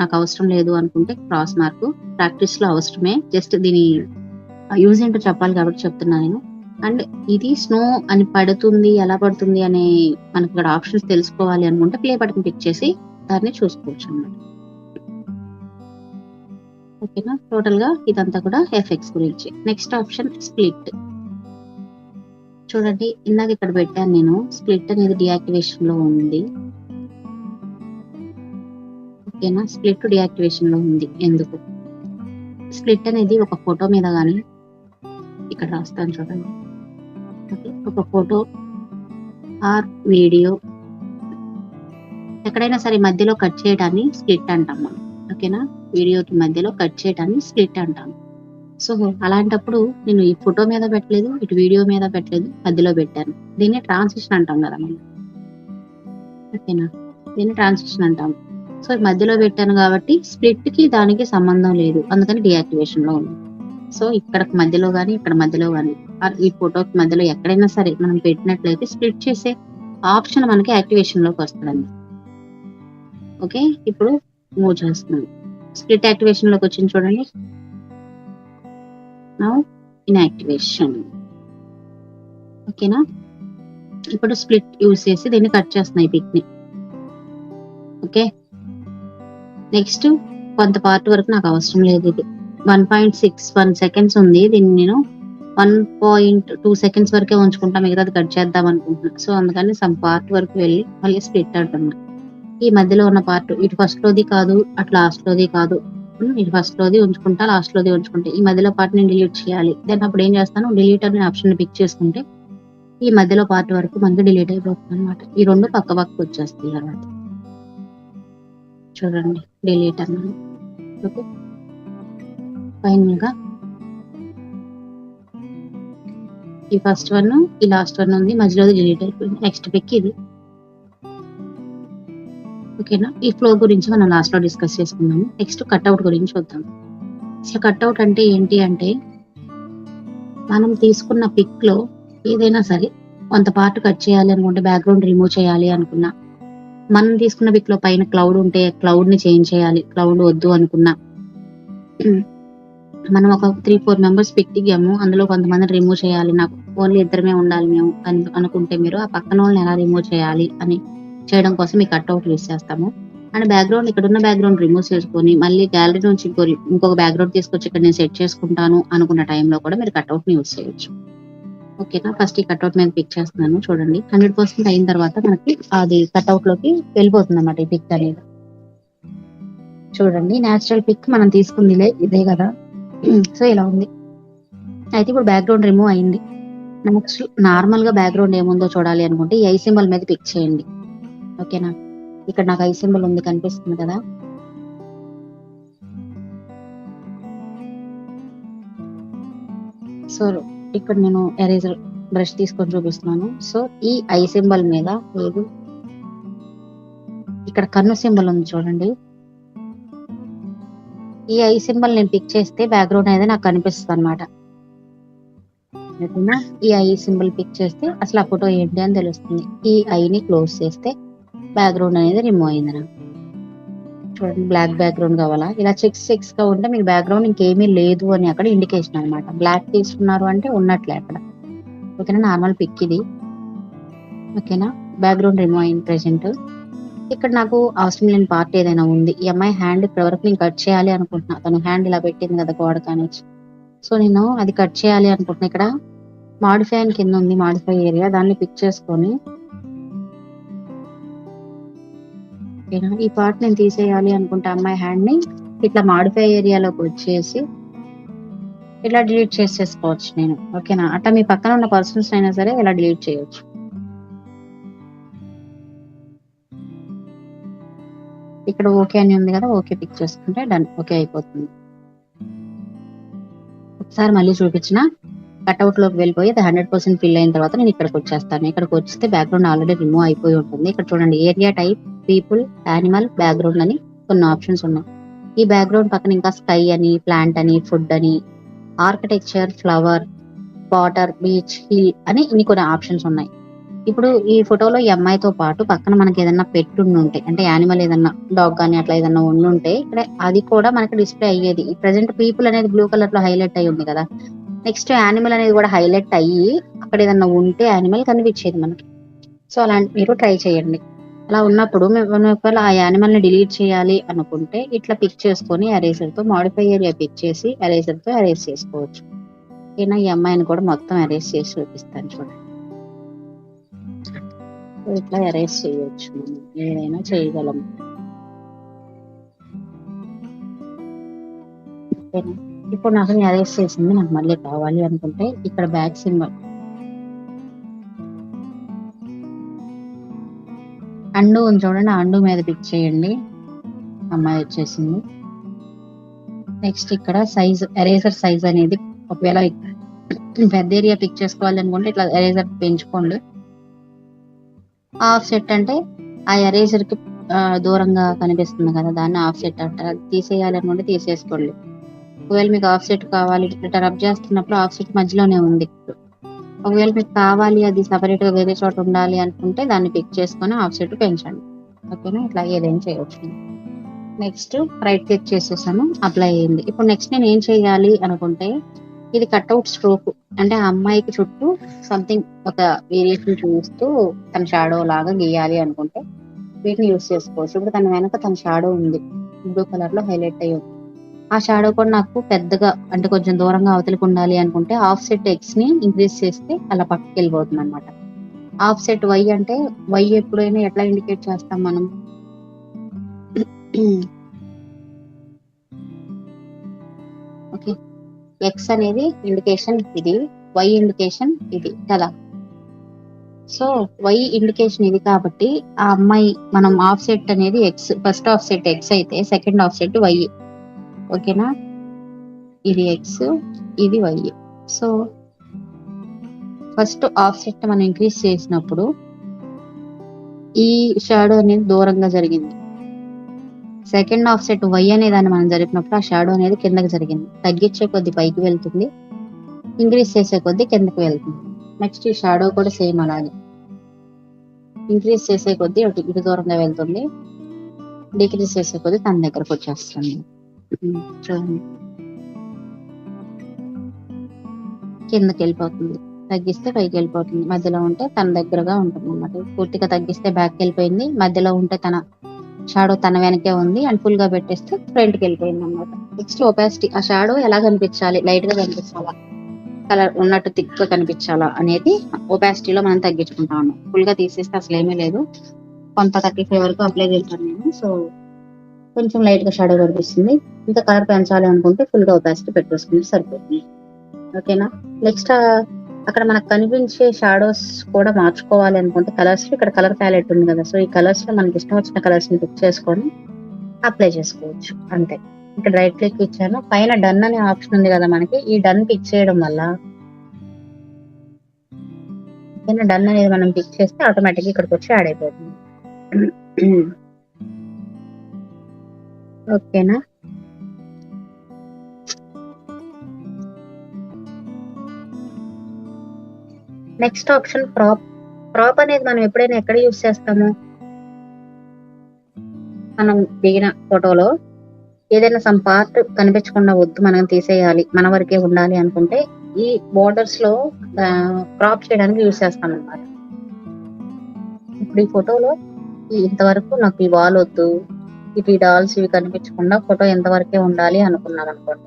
నాకు అవసరం లేదు అనుకుంటే క్రాస్ మార్క్. ప్రాక్టీస్ లో అవసరమే, జస్ట్ దీని యూజ్ ఏంటో చెప్పాలి కాబట్టి చెప్తున్నా నేను. అండ్ ఇది స్నో అని పడుతుంది, ఎలా పడుతుంది అనే మనకి ఇక్కడ ఆప్షన్స్ తెలుసుకోవాలి అనుకుంటే ప్లే బటన్ క్లిక్ చేసి దాన్ని చూసుకోవచ్చు అన్నమాట. ఓకేనా? టోటల్ గా ఇదంతా కూడా ఎఫెక్ట్స్ గురించి. Next option split. చూడండి ఇందాక ఇక్కడ పెట్టాను నేను, స్ప్లిట్ అనేది డియాక్టివేషన్ లో ఉంది. ఓకేనా? స్ప్లిట్ డియాక్టివేషన్ లో ఉంది. ఎందుకు? స్ప్లిట్ అనేది ఒక ఫోటో మీద కానీ ఇక్కడ రాస్తాను చూడండి. ఓకే, ఒక ఫోటో ఆర్ వీడియో ఎక్కడైనా సరే మధ్యలో కట్ చేయడాన్ని స్ప్లిట్ అంటాం మనం. ఓకేనా, వీడియోకి మధ్యలో కట్ చేయడాన్ని స్ప్లిట్ అంటాం. సో అలాంటప్పుడు నేను ఈ ఫోటో మీద పెట్టలేదు, ఇటు వీడియో మీద పెట్టలేదు, మధ్యలో పెట్టాను. దీన్ని ట్రాన్సిషన్ అంటాం కదా మనం. ఓకేనా, దీన్ని ట్రాన్సిషన్ అంటాం. సో మధ్యలో పెట్టాను కాబట్టి స్ప్లిట్ కి దానికి సంబంధం లేదు, అందుకని డియాక్టివేషన్ లో ఉంది. సో ఇక్కడ మధ్యలో కానీ ఇక్కడ మధ్యలో కానీ ఈ ఫోటోకి మధ్యలో ఎక్కడైనా సరే మనం పెట్టినట్లయితే స్ప్లిట్ చేసే ఆప్షన్ మనకి యాక్టివేషన్ లోకి వస్తుందండి. ఓకే, ఇప్పుడు మూవ్ చేస్తున్నాను. స్ప్లిట్ యాక్టివేషన్ లోకి వచ్చింది చూడండి. Now in activation. ఓకేనా, ఇప్పుడు స్ప్లిట్ యూజ్ చేసి దీన్ని కట్ చేస్తున్నాయి పిక్ ని. ఓకే, నెక్స్ట్ కొంత పార్ట్ వరకు నాకు అవసరం లేదు. ఇది 1.61 సెకండ్స్ ఉంది, దీన్ని నేను 1.2 సెకండ్స్ వరకే ఉంచుకుంటా, మిగతాది కట్ చేద్దాం అనుకుంటున్నా. సో అందుకని సమ్ పార్ట్ వరకు వెళ్ళి మళ్ళీ స్ప్లిట్ అంటున్నా. ఈ మధ్యలో ఉన్న పార్ట్ ఇటు ఫస్ట్ లోది కాదు, అటు లాస్ట్ లోది కాదు, ఇటు ఫస్ట్ లోది ఉంచుకుంటా, లాస్ట్ లోది ఉంచుకుంటా. ఈ మధ్యలో పార్ట్ నేను డిలీట్ చేయాలి. దెన్ అప్పుడు ఏం చేస్తాను, డిలీట్ అనే ఆప్షన్ పిక్ చేసుకుంటే ఈ మధ్యలో పార్ట్ వరకు మనకి డిలీట్ అయిపోతుంది అనమాట. ఈ రెండు పక్క పక్కకు వచ్చేస్తాయి తర్వాత. చూడండి, డిలీట్ అన్నాను. ఓకే, ఫైనల్ గా ఈ ఫస్ట్ వన్, ఈ లాస్ట్ వన్ ఉంది, మధ్యలో డిలీట్ అయిపోయింది. నెక్స్ట్ పిక్ ఇది. ఓకేనా, ఈ ఫ్లో గురించి మనం లాస్ట్ లో డిస్కస్ చేసుకున్నాము. నెక్స్ట్ కట్అవుట్ గురించి చూద్దాం. అసలు కట్అవుట్ అంటే ఏంటి అంటే, మనం తీసుకున్న పిక్ లో ఏదైనా సరే కొంత పార్ట్ కట్ చేయాలి అనుకుంటే, బ్యాక్గ్రౌండ్ రిమూవ్ చేయాలి అనుకున్నా, మనం తీసుకున్న పిక్ లో పైన క్లౌడ్ ఉంటే క్లౌడ్ ని చేంజ్ చేయాలి, క్లౌడ్ వద్దు అనుకున్నా, మనం ఒక 3-4 మెంబర్స్ పిక్ దిగాము, అందులో కొంతమంది రిమూవ్ చేయాలి, నాకు ఓన్లీ ఇద్దరమే ఉండాలి మేము అనుకుంటే, మీరు ఆ పక్కన వాళ్ళని ఎలా రిమూవ్ చేయాలి అని చేయడం కోసం ఈ కట్అవుట్ యూస్ చేస్తాము. అండ్ బ్యాక్గ్రౌండ్, ఇక్కడ ఉన్న బ్యాక్గ్రౌండ్ రిమూవ్ చేసుకొని మళ్ళీ గ్యాలరీ నుంచి ఇంకొక బ్యాక్గ్రౌండ్ తీసుకొచ్చి ఇక్కడ నేను సెట్ చేసుకుంటాను అనుకున్న టైంలో కూడా మీరు కట్అవుట్ ని యూస్ చేయొచ్చు. ఓకేనా, ఫస్ట్ ఈ కట్అవుట్ మీద పిక్ చేస్తున్నాను చూడండి. 100% అయిన తర్వాత మనకి అది కట్అవుట్ లోకి వెళ్ళిపోతుంది అన్నమాట ఈ పిక్ అనేది. చూడండి, న్యాచురల్ పిక్ మనం తీసుకుంది ఇదే కదా. సో ఇలా ఉంది. అయితే ఇప్పుడు బ్యాక్గ్రౌండ్ రిమూవ్ అయింది. నెక్స్ట్ నార్మల్ గా బ్యాక్గ్రౌండ్ ఏముందో చూడాలి అనుకుంటే ఈ ఐ సింబల్ మీద పిక్ చేయండి. ఓకేనా, ఇక్కడ నాకు ఐ సింబల్ ఉంది, కనిపిస్తుంది కదా. సో ఇక్కడ నేను ఎరేజర్ బ్రష్ తీసుకొని చూపిస్తున్నాను. సో ఈ ఐ సింబల్ మీద లేదు, ఇక్కడ కన్ను సింబల్ ఉంది చూడండి. ఈ ఐ సింబల్ నేను పిక్ చేస్తే బ్యాక్గ్రౌండ్ అనేది నాకు కనిపిస్తుంది అనమాట. ఈ ఐ సింబల్ పిక్ చేస్తే అసలు ఆ ఫోటో ఏంటి అని తెలుస్తుంది. ఈ ఐని క్లోజ్ చేస్తే బ్యాక్గ్రౌండ్ అనేది రిమూవ్ అయింది నాకు. చూడండి, బ్లాక్ బ్యాక్గ్రౌండ్ కావాలా, ఇలా చెక్స్ గా ఉంటే మీకు బ్యాక్గ్రౌండ్ ఇంకేమీ లేదు అని అక్కడ ఇండికేషన్ అనమాట. బ్లాక్ తీసుకున్నారు అంటే ఉన్నట్లే అక్కడ. ఓకేనా, నార్మల్ పిక్ ఇది. ఓకేనా, బ్యాక్గ్రౌండ్ రిమూవ్ అయింది ప్రెసెంట్. ఇక్కడ నాకు అవసరం లేని పార్ట్ ఏదైనా ఉంది, ఈ అమ్మాయి హ్యాండ్ ఇప్పటి వరకు నేను కట్ చేయాలి అనుకుంటున్నా. తను హ్యాండ్ ఇలా పెట్టింది కదా గోడ కానిచ్చి, సో నేను అది కట్ చేయాలి అనుకుంటున్నా. ఇక్కడ మాడిఫై అని కింద ఉంది, మాడిఫై ఏరియా, దాన్ని పిక్ చేసుకొని ఈ పార్ట్ నేను తీసేయాలి అనుకుంటే అమ్మాయి హ్యాండ్ ని ఇట్లా మాడిఫై ఏరియాలోకి వచ్చేసి ఇట్లా డిలీట్ చేసేసుకోవచ్చు నేను. ఓకేనా, అట్లా మీ పక్కన ఉన్న పర్సన్స్ అయినా సరే ఇలా డిలీట్ చేయొచ్చు. ఇక్కడ ఓకే అని ఉంది కదా, ఓకే పిక్ చేసుకుంటే డన్, ఓకే అయిపోతుంది. ఒకసారి మళ్ళీ చూపించిన కట్అవుట్ లోకి వెళ్ళిపోయి అది 100% ఫిల్ అయిన తర్వాత నేను ఇక్కడికి వచ్చేస్తాను. ఇక్కడికి వస్తే బ్యాక్గ్రౌండ్ ఆల్రెడీ రిమూవ్ అయిపోయి ఉంటుంది. ఇక్కడ చూడండి, area type, people, animal, background అని కొన్ని ఆప్షన్స్ ఉన్నాయి. ఈ బ్యాక్గ్రౌండ్ పక్కన ఇంకా స్కై అని, ప్లాంట్ అని, ఫుడ్ అని, architecture, flower, water, beach, hill అని ఇన్ని కొన్ని ఆప్షన్స్ ఉన్నాయి. ఇప్పుడు ఈ ఫోటోలో ఈ అమ్మాయితో పాటు పక్కన మనకి ఏదన్నా పెట్ ఉంటే, అంటే యానిమల్ ఏదన్నా డాగ్ కానీ అట్లా ఏదన్నా ఉంటే ఇక్కడ అది కూడా మనకి డిస్ప్లే అయ్యేది. ఈ ప్రెసెంట్ పీపుల్ అనేది బ్లూ కలర్ లో హైలైట్ అయ్యి ఉంది కదా. నెక్స్ట్ యానిమల్ అనేది కూడా హైలైట్ అయ్యి అక్కడ ఏదన్నా ఉంటే యానిమల్ కనిపించేది మనకి. సో అలాంటి మీరు ట్రై చేయండి. అలా ఉన్నప్పుడు మేము ఒకవేళ ఆ యానిమల్ ని డిలీట్ చేయాలి అనుకుంటే ఇట్లా పిక్ చేసుకొని ఎరేజర్ తో మాడిఫై ఏరియా పిక్ చేసి ఎరేజర్ తో ఎరేజ్ చేసుకోవచ్చు. ఏనా, ఈ అమ్మాయిని కూడా మొత్తం ఎరేజ్ చేసి చూపిస్తాను చూడండి. ఇట్లా ఎరేజ్ చేయొచ్చు, మనం ఏదైనా చేయగలం. ఇప్పుడు నాకు అరెస్ట్ చేసింది, నాకు మళ్ళీ కావాలి అనుకుంటే ఇక్కడ బ్యాక్ సింబల్ అండు ఉంది చూడండి, అండు మీద పిక్ చేయండి. అమ్మాయి వచ్చేసింది. నెక్స్ట్ ఇక్కడ సైజ్, ఎరేజర్ సైజ్ అనేది ఒకవేళ పెద్ద ఏరియా పిక్ చేసుకోవాలి అనుకుంటే ఇట్లా ఎరేజర్ పెంచుకోండి. ఆఫ్ సెట్ అంటే ఆ ఎరేజర్ కి దూరంగా కనిపిస్తుంది కదా, దాన్ని ఆఫ్ సెట్ అంటారు. తీసేయాలి అనుకుంటే తీసేసుకోండి. ఒకవేళ మీకు ఆఫ్ సెట్ కావాలి, ఇట్లా రబ్ చేస్తున్నప్పుడు ఆఫ్ సెట్ మధ్యలోనే ఉంది. ఒకవేళ మీకు కావాలి అది సపరేట్ గా వేరే చోట ఉండాలి అనుకుంటే దాన్ని పిక్ చేసుకొని ఆఫ్ సెట్ పెంచండి. ఓకేనా, ఇట్లా ఏదైనా చేయవచ్చు. నెక్స్ట్ రైట్ క్లిక్ చేసేసాను, అప్లై అయ్యింది. ఇప్పుడు నెక్స్ట్ నేను ఏం చేయాలి అనుకుంటే, ఇది కట్అవుట్ స్ట్రోక్ అంటే ఆ అమ్మాయికి చుట్టూ సంథింగ్ ఒక వేరియేషన్ చూస్తూ తన షాడో లాగా గీయాలి అనుకుంటే వీటిని యూస్ చేసుకోవచ్చు. ఇప్పుడు తన వెనక తన షాడో ఉంది, బ్లూ కలర్ లో హైలైట్ అయ్యి ఉంది. ఆ షాడో కూడా నాకు పెద్దగా అంటే కొంచెం దూరంగా అవతలికి ఉండాలి అనుకుంటే ఆఫ్ సెట్ ఎక్స్ ని ఇంక్రీజ్ చేస్తే అలా పక్కకి వెళ్ళిపోతుంది అనమాట. ఆఫ్ సెట్ వై అంటే వై ఎప్పుడైనా ఎట్లా ఇండికేట్ చేస్తాం మనం, ఓకే, ఎక్స్ అనేది ఇండికేషన్ ఇది, వై ఇండికేషన్ ఇది కదా. సో వై ఇండికేషన్ ఇది కాబట్టి ఆ అమ్మాయి మనం ఆఫ్ సెట్ అనేది x, first offset x అయితే సెకండ్ ఆఫ్ సెట్ వై. ఓకేనా, ఇది ఎక్స్, ఇది y. So first offset మనం ఇంక్రీజ్ చేసినప్పుడు ఈ షాడో అనేది దూరంగా జరిగింది. సెకండ్ ఆఫ్ సెట్ వై అనే దాన్ని మనం జరిపినప్పుడు ఆ షాడో అనేది కిందకి జరిగింది. తగ్గించే కొద్ది పైకి వెళ్తుంది, ఇంక్రీజ్ చేసే కొద్ది కిందకి వెళ్తుంది. నెక్స్ట్ ఈ షాడో కూడా సేమ్ అలాగే ఇంక్రీజ్ చేసే కొద్ది ఇటు దూరంగా వెళ్తుంది, డిక్రీజ్ చేసే కొద్ది తన దగ్గరకు వచ్చేస్తుంది. చూడండి, కిందకి వెళ్ళిపోతుంది, తగ్గిస్తే పైకి వెళ్ళిపోతుంది, మధ్యలో ఉంటే తన దగ్గరగా ఉంటుంది అన్నమాట. పూర్తిగా తగ్గిస్తే బ్యాక్ వెళ్ళిపోయింది, మధ్యలో ఉంటే తన షాడో తన వెనకే ఉంది, అండ్ ఫుల్ గా పెట్టేస్తే ఫ్రంట్కి వెళ్ళిపోయింది అనమాట. నెక్స్ట్ ఒపాసిటీ, ఆ షాడో ఎలా కనిపించాలి, లైట్ గా కనిపించాలా, కలర్ ఉన్నట్టు థిక్ గా కనిపించాలా అనేది ఒపాసిటీలో మనం తగ్గించుకుంటా ఉన్నాం. ఫుల్ గా తీసేస్తే అసలు ఏమీ లేదు, కొంత 35 వరకు అప్లై చేశాను నేను. సో కొంచెం లైట్ గా షాడో కనిపిస్తుంది. ఇంకా కలర్ పెంచాలి అనుకుంటే ఫుల్ గా ఒపాసిటీ పెట్టేసుకుంటే సరిపోతుంది. ఓకేనా, నెక్స్ట్ అక్కడ మనకు కనిపించే షాడోస్ కూడా మార్చుకోవాలి అనుకుంటే కలర్స్, ఇక్కడ కలర్ ప్యాలెట్ ఉంది కదా, సో ఈ కలర్స్ లో మనకి ఇష్టం వచ్చిన కలర్స్ ని పిక్ చేసుకొని అప్లై చేసుకోవచ్చు అంతే. ఇక్కడ రైట్ క్లిక్ ఇచ్చాను, పైన డన్ అనే ఆప్షన్ ఉంది కదా మనకి, ఈ డన్ పిక్ చేయడం వల్ల డన్ అనేది మనం పిక్ చేస్తే ఆటోమేటిక్ ఇక్కడికి వచ్చి యాడ్ అయిపోతుంది. ఓకేనా, నెక్స్ట్ ఆప్షన్ క్రాప్. క్రాప్ అనేది మనం ఎప్పుడైనా ఎక్కడ యూస్ చేస్తాము, మనం దిగిన ఫోటోలో ఏదైనా సమ్ పార్ట్ కనిపించకుండా వద్దు, మనం తీసేయాలి, మన వరకే ఉండాలి అనుకుంటే ఈ బోర్డర్స్ లో క్రాప్ చేయడానికి యూస్ చేస్తాం అన్నమాట. ఇప్పుడు ఈ ఫోటోలో ఇంతవరకు నాకు ఈ వాల్ వద్దు, ఇటు ఈ డాల్స్ ఇవి కనిపించకుండా ఫోటో ఎంతవరకే ఉండాలి అనుకున్నాను అనుకోండి,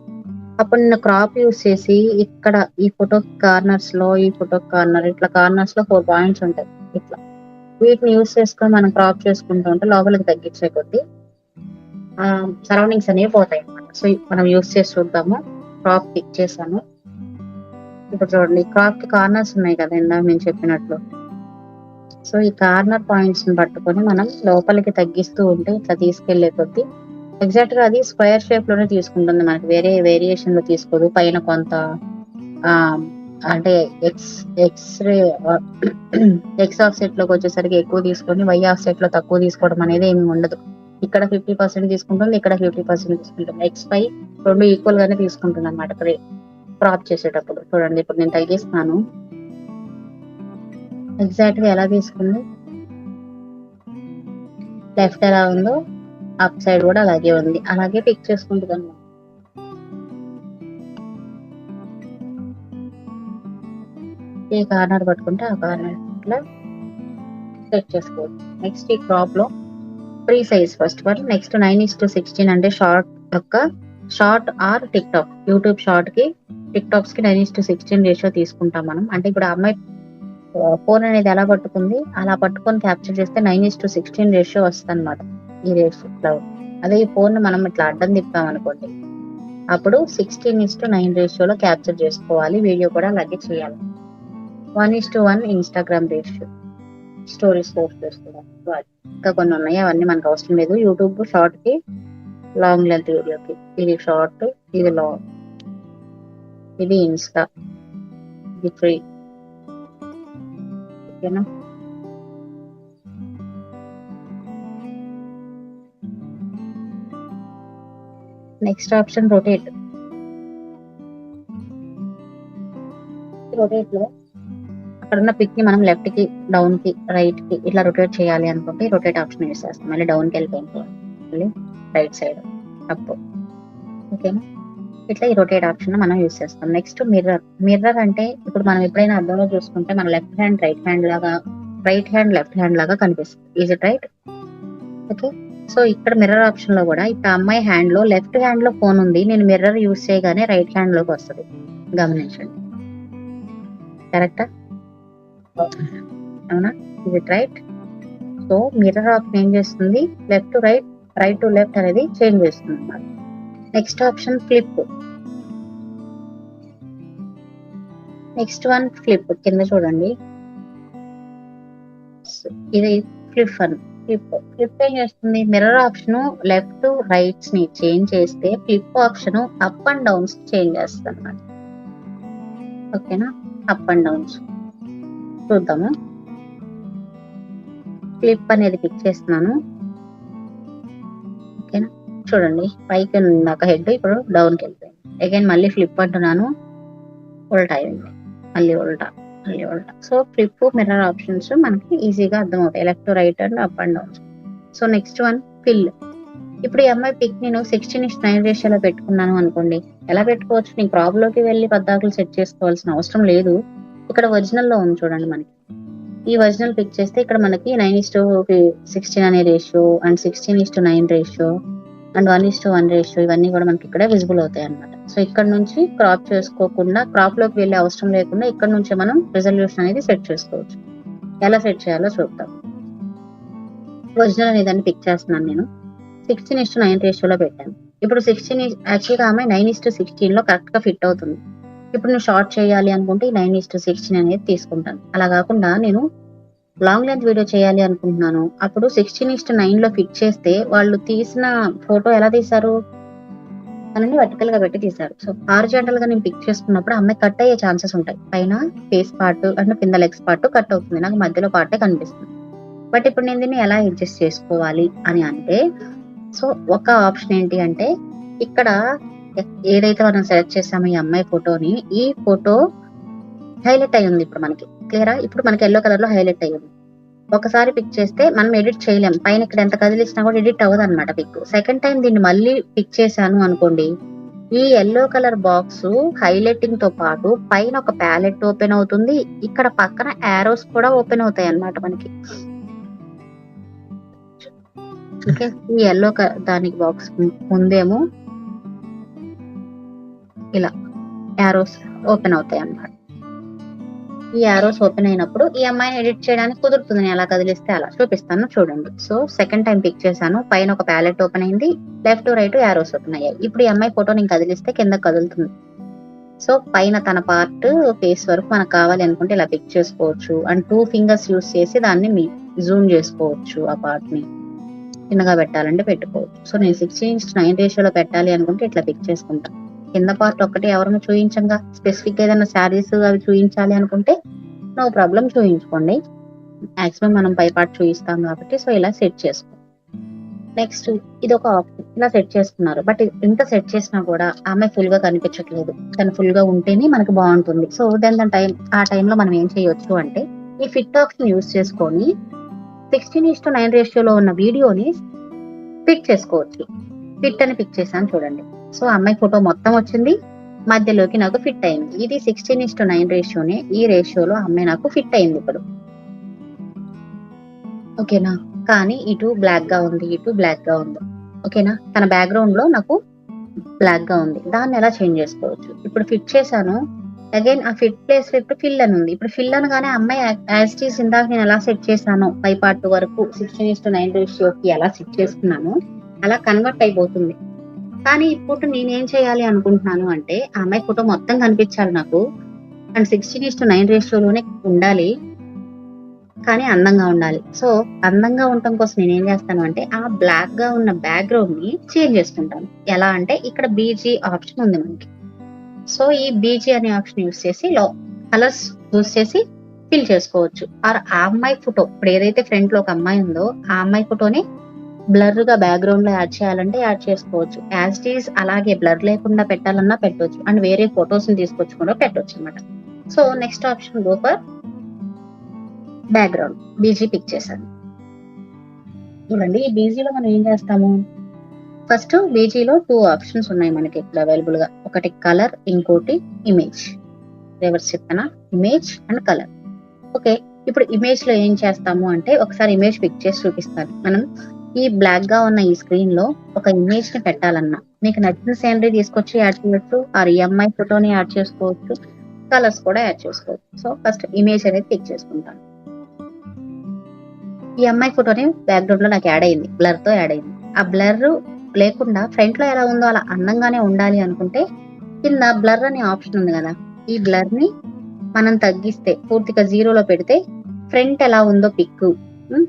అప్పుడు నేను క్రాప్ యూస్ చేసి ఇక్కడ ఈ ఫోటో కార్నర్స్ లో, ఈ ఫోటో కార్నర్ ఇట్లా కార్నర్స్ లో 4 పాయింట్స్ ఉంటాయి, ఇట్లా వీటిని యూస్ చేసుకొని మనం క్రాప్ చేసుకుంటూ ఉంటే లోపలికి తగ్గించే కొద్దీ సరౌండింగ్స్ అనేవి పోతాయి అన్నమాట. సో మనం యూస్ చేసి చూద్దాము. క్రాప్ పిక్ చేశాను. ఇప్పుడు చూడండి, క్రాప్ కి కార్నర్స్ ఉన్నాయి కదా ఇందాక నేను చెప్పినట్లు. సో ఈ కార్నర్ పాయింట్స్ ని పట్టుకొని మనం లోపలికి తగ్గిస్తూ ఉంటే ఇట్లా తీసుకెళ్లే కొద్దీ ఎగ్జాక్ట్ గా అది స్క్వేర్ షేప్ లోనే తీసుకుంటుంది, మనకి వేరే వేరియేషన్ లో తీసుకోదు. పైన కొంత అంటే ఎక్స్ ఆఫ్ సెట్ లోకి వచ్చేసరికి ఎక్కువ తీసుకొని వై ఆఫ్ సెట్ లో తక్కువ తీసుకోవడం అనేది ఏమి ఉండదు. ఇక్కడ 50% తీసుకుంటుంది, ఇక్కడ 50% తీసుకుంటుంది. ఎక్స్ పై రెండు ఈక్వల్ గానే తీసుకుంటుంది అనమాట క్రాప్ చేసేటప్పుడు. చూడండి, ఇప్పుడు నేను తగ్గిస్తాను, ఎగ్జాక్ట్ గా ఎలా తీసుకుంది, లెఫ్ట్ ఎలా ఉందో అప్ సైడ్ కూడా అలాగే ఉంది, అలాగే పిక్ చేసుకుంటుంది అన్నమాట. ఏ కార్నర్ పట్టుకుంటే ఆ కార్నర్ ఇట్లా సెట్ చేసుకోవచ్చు. నెక్స్ట్ ఈ క్రాప్ లో free size first one. Next 9:16 అంటే short or TikTok, YouTube short కి టిక్ టాక్స్ కి 9:16 రేషియో తీసుకుంటాం మనం. అంటే ఇప్పుడు ఆ అమ్మాయి ఫోన్ అనేది ఎలా పట్టుకుంది అలా పట్టుకొని క్యాప్చర్ చేస్తే 9:16 రేషియో వస్తుంది అనమాట. ఈ రేషియో ఇట్లా. అదే ఈ ఫోన్ మనం ఇట్లా అడ్డం తిప్పాం అనుకోండి, అప్పుడు 16:9 రేషియోలో క్యాప్చర్ చేసుకోవాలి. వీడియో కూడా అలాగే చేయాలి. 1:1 ఇన్స్టాగ్రామ్ రేషియో స్టోరీస్ పోస్ట్ చేసుకోవడానికి. ఇంకా కొన్ని ఉన్నాయి, అవన్నీ మనకు అవసరం లేదు. యూట్యూబ్ షార్ట్ కి, లాంగ్ లెంత్ వీడియోకి. ఇది షార్ట్, ఇది లాంగ్, ఇది ఇన్స్టా, ఇది ఫ్రీ. ఓకేనా? Next option rotate. రొటేట్ లో అక్కడ ఉన్న పిక్ ని మనం లెఫ్ట్ కి, డౌన్ కి, రైట్ కి ఇట్లా రొటేట్ చేయాలి అనుకుంటే రొటేట్ ఆప్షన్ యూస్ చేస్తాం. మళ్ళీ డౌన్ కి వెళ్ళిపోయింది, మళ్ళీ రైట్ సైడ్ అప్. ఓకేనా? ఇట్లా ఈ రొటేట్ ఆప్షన్ మనం యూస్ చేస్తాం. Next mirror. మిర్రర్ అంటే ఇప్పుడు మనం ఎప్పుడైనా అద్దంలో చూసుకుంటే మన లెఫ్ట్ హ్యాండ్ రైట్ హ్యాండ్ లాగా, రైట్ హ్యాండ్ లెఫ్ట్ హ్యాండ్ లాగా కనిపిస్తుంది. Is it right? Okay. So ఇక్కడ మిర్రర్ ఆప్షన్ లో కూడా ఇప్పుడు అమ్మాయి హ్యాండ్ లో లెఫ్ట్ హ్యాండ్ లో ఫోన్ ఉంది, నేను మిర్రర్ యూస్ చేయగానే రైట్ హ్యాండ్ లోకి వస్తుంది. గమనించండి. కరెక్టా? అవునా? Is it right? So mirror option ఏం చేస్తుంది, left to right, right to left అనేది చేంజ్ చేస్తుంది అన్నమాట. Next option flip. Next one flip. కింద చూడండి, ఇది ఫ్లిప్ వన్. ఫ్లిప్ ఏం చేస్తుంది, మిర్రర్ ఆప్షన్ లెఫ్ట్ రైట్స్ ని చేంజ్ చేస్తే flip option up and downs change చేస్తుంది అన్నమాట. ఓకేనా? అప్ అండ్ డౌన్స్ చూద్దాము. ఫ్లిప్ అనేది పిక్ చేస్తున్నాను. ఓకేనా? చూడండి, పైకి ఉన్నాక హెడ్ ఇప్పుడు డౌన్ కి వెళ్ళిపోయింది. అగైన్ మళ్ళీ ఫ్లిప్ అంటున్నాను, ఉల్టా అయింది, మళ్ళీ ఉల్టా, మళ్ళీ ఉల్టా. సో ఫ్లిప్, మిర్రర్ ఆప్షన్స్ మనకి ఈజీగా అర్థమవుతాయి, left right and up and down. So next one fill. ఇప్పుడు ఈ అమ్మాయి పిక్ నేను 16:9 రేషియోలో పెట్టుకున్నాను అనుకోండి. ఎలా పెట్టుకోవచ్చు? నీకు క్రాప్ లోకి వెళ్ళి పద్దాకులు సెట్ చేసుకోవాల్సిన అవసరం లేదు. ఇక్కడ ఒరిజినల్ లో ఉంది చూడండి. మనకి ఈ ఒరిజినల్ పిక్ చేస్తే ఇక్కడ మనకి 9:16 అనే ratio and 16:9 ratio and 1:1 ratio ఇవన్నీ కూడా మనకి ఇక్కడ విజిబుల్ అవుతాయి అన్నమాట. సో ఇక్కడ నుంచి క్రాప్ చేసుకోకుండా, క్రాప్ లోకి వెళ్ళే అవసరం లేకుండా ఇక్కడ నుంచే మనం రిజల్యూషన్ అనేది సెట్ చేసుకోవచ్చు. ఎలా సెట్ చేయాలో చూద్దాం. ఒరిజినల్ అనే దాన్ని పిక్ చేస్తున్నాను నేను. 16:9 రేషియోలో పెట్టాను. ఇప్పుడు 16 యాక్చువల్గా ఆమె 9:16 లో కరెక్ట్ గా ఫిట్ అవుతుంది. ఇప్పుడు నేను షార్ట్ చేయాలి అనుకుంటే 9:16 అనేది తీసుకుంటాను. అలా కాకుండా నేను లాంగ్ లెంత్ వీడియో చేయాలి అనుకుంటున్నాను. అప్పుడు 16:9 లో ఫిట్ చేస్తే వాళ్ళు తీసిన ఫోటో ఎలా తీశారు, మనని వర్టికల్ గా పెట్టి తీశారు. సో హారిజాంటల్ గా నేను పిక్ చేసుకున్నప్పుడు అమ్మాయి కట్ అయ్యే ఛాన్సెస్ ఉంటాయి. పైన ఫేస్ పార్ట్ అండ్ కింద లెగ్స్ పార్ట్ కట్ అవుతుంది, నాకు మధ్యలో పార్టే కనిపిస్తుంది. బట్ ఇప్పుడు నేను దీన్ని ఎలా అడ్జస్ట్ చేసుకోవాలి అని అంటే, సో ఒక ఆప్షన్ ఏంటి అంటే, ఇక్కడ ఏదైతే మనం సెలెక్ట్ చేసామో ఈ అమ్మాయి ఫోటోని, ఈ ఫోటో హైలైట్ అయ్యి ఉంది ఇప్పుడు మనకి. క్లియరా? ఇప్పుడు మనకి ఎల్లో కలర్ లో హైలైట్ అయ్యి ఉంది. ఒకసారి పిక్ చేస్తే మనం ఎడిట్ చేయలేం, పైన ఇక్కడ ఎంత కదిలిచ్చినా కూడా ఎడిట్ అవ్వదు అనమాట పిక్. సెకండ్ టైం దీన్ని మళ్ళీ పిక్ చేశాను అనుకోండి, ఈ ఎల్లో కలర్ బాక్స్ హైలైటింగ్ తో పాటు పైన ఒక ప్యాలెట్ ఓపెన్ అవుతుంది, ఇక్కడ పక్కన యారోస్ కూడా ఓపెన్ అవుతాయి అన్నమాట మనకి. ఓకే, ఈ ఎల్లో దానికి బాక్స్ ముందేమో ఇలా యారోస్ ఓపెన్ అవుతాయి అన్నమాట. ఈ యారోస్ ఓపెన్ అయినప్పుడు ఈ అమ్మాయిని ఎడిట్ చేయడానికి కుదురుతుంది. నేను ఎలా కదిలిస్తే అలా చూపిస్తాను చూడండి. సో సెకండ్ టైం పిక్ చేశాను, పైన ఒక ప్యాలెట్ ఓపెన్ అయింది, లెఫ్ట్ రైట్ యారోస్ ఓపెన్ అయ్యాయి. ఇప్పుడు ఈ అమ్మాయి ఫోటో నేను కదిలిస్తే కింద కదులుతుంది. సో పైన తన పార్ట్ ఫేస్ వరకు మనకు కావాలి అనుకుంటే ఇలా పిక్ చేసుకోవచ్చు. అండ్ 2 ఫింగర్స్ యూస్ చేసి దాన్ని జూమ్ చేసుకోవచ్చు. ఆ పార్ట్ ని చిన్నగా పెట్టాలంటే పెట్టుకోవచ్చు. సో నేను 16:9 రేషియోలో పెట్టాలి అనుకుంటే ఇట్లా పిక్ చేసుకుంటాను. కింద పార్ట్ ఒక్కటి ఎవరైనా చూపించంగా, స్పెసిఫిక్ ఏదైనా శారీస్ అవి చూపించాలి అనుకుంటే నో ప్రాబ్లం చూపించుకోండి. మాక్సిమం మనం పై పార్ట్ చూపిస్తాం కాబట్టి సో ఇలా సెట్ చేసుకోండి. నెక్స్ట్ ఇది ఒక ఆప్షన్, ఇలా సెట్ చేసుకున్నారు. బట్ ఇంత సెట్ చేసినా కూడా ఆమె ఫుల్ గా కనిపించట్లేదు. తను ఫుల్ గా ఉంటేనే మనకు బాగుంటుంది. సో దాని ఆ టైంలో మనం ఏం చేయొచ్చు అంటే, ఈ ఫిట్ ఆప్షన్ యూస్ చేసుకొని 16:9 రేషియోలో ఉన్న వీడియోని పిక్ చేసుకోవచ్చు. ఫిట్ అని పిక్ చేశాను చూడండి. సో అమ్మాయి ఫోటో మొత్తం వచ్చింది, మధ్యలోకి నాకు ఫిట్ అయింది. ఇది 16:9 రేషియోనే. ఈ రేషియోలో అమ్మాయి నాకు ఫిట్ అయింది ఇప్పుడు. ఓకేనా? కానీ ఇటు బ్లాక్ గా ఉంది, ఇటు బ్లాక్ గా ఉంది. ఓకేనా? తన బ్యాక్గ్రౌండ్ లో నాకు బ్లాక్ గా ఉంది. దాన్ని ఎలా చేంజ్ చేసుకోవచ్చు? ఇప్పుడు ఫిట్ చేశాను, అగైన్ ఆ ఫిట్ ప్లేస్ లో ఇప్పుడు ఫిల్ అని ఉంది. ఇప్పుడు ఫిల్ అనగానే అమ్మాయి యాజ్ ఇట్ ఈస్ ఇందాక నేను ఎలా సెట్ చేశాను, పై పార్ట్ వరకు 16:9 రేషియోకి ఎలా సెట్ చేసుకున్నాను అలా కన్వర్ట్ అయిపోతుంది. కానీ ఇప్పుడు నేనేం చేయాలి అనుకుంటున్నాను అంటే ఆ అమ్మాయి ఫోటో మొత్తం కనిపించాలి నాకు, అండ్ 16:9 రేషియోలోనే ఉండాలి, కానీ అందంగా ఉండాలి. సో అందంగా ఉండటం కోసం నేనేం చేస్తాను అంటే ఆ బ్లాక్ గా ఉన్న బ్యాక్గ్రౌండ్ ని చేంజ్ చేసుకుంటాను. ఎలా అంటే ఇక్కడ బీజీ ఆప్షన్ ఉంది మనకి. సో ఈ బీజీ అనే ఆప్షన్ యూస్ చేసి కలర్స్ యూస్ చేసి ఫిల్ చేసుకోవచ్చు. ఆర్ ఆ అమ్మాయి ఫోటో ఇప్పుడు ఏదైతే ఫ్రంట్ లో ఒక అమ్మాయి ఉందో ఆ అమ్మాయి ఫోటోని బ్లర్ గా బ్యాక్గ్రౌండ్ లో యాడ్ చేయాలంటే యాడ్ చేసుకోవచ్చు. యాజ్ ఇట్ ఈస్ అలాగే బ్లర్ లేకుండా పెట్టాలన్నా పెట్టవచ్చు, అండ్ వేరే ఫొటోస్ ని తీసుకొచ్చి కూడా పెట్టవచ్చు అనమాట. So next option go for background, BG pick చేశాను. చూడండి ఈ బీజీలో మనం ఏం చేస్తాము, ఫస్ట్ బీజీలో 2 ఆప్షన్స్ ఉన్నాయి మనకి ఇక్కడ అవైలబుల్ గా. ఒకటి కలర్, ఇంకోటి ఇమేజ్. రివర్స్ చెప్పనా, ఇమేజ్ అండ్ కలర్. ఓకే, ఇప్పుడు ఇమేజ్ లో ఏం చేస్తాము అంటే ఒకసారి ఇమేజ్ పిక్ చేసి చూపిస్తాను. మనం ఈ బ్లాక్ గా ఉన్న ఈ స్క్రీన్ లో ఒక ఇమేజ్ ని పెట్టాలన్నా మీకు నచ్చిన సీనరీ తీసుకొచ్చి యాడ్ చేయొచ్చు, ఆర్ ఈఎంఐ ఫోటోని యాడ్ చేసుకోవచ్చు, కలర్స్ కూడా యాడ్ చేసుకోవచ్చు. సో ఫస్ట్ ఇమేజ్ అనేది పిక్ చేసుకుంటాను. ఈ అమ్మాయి ఫోటోని బ్యాక్గ్రౌండ్ లో నాకు యాడ్ అయింది, బ్లర్ తో యాడ్ అయింది. ఆ బ్లర్ లేకుండా ఫ్రంట్ లో ఎలా ఉందో అలా అందంగానే ఉండాలి అనుకుంటే కింద బ్లర్ అనే ఆప్షన్ ఉంది కదా, ఈ బ్లర్ ని మనం తగ్గిస్తే పూర్తిగా 0లో పెడితే ఫ్రంట్ ఎలా ఉందో పిక్,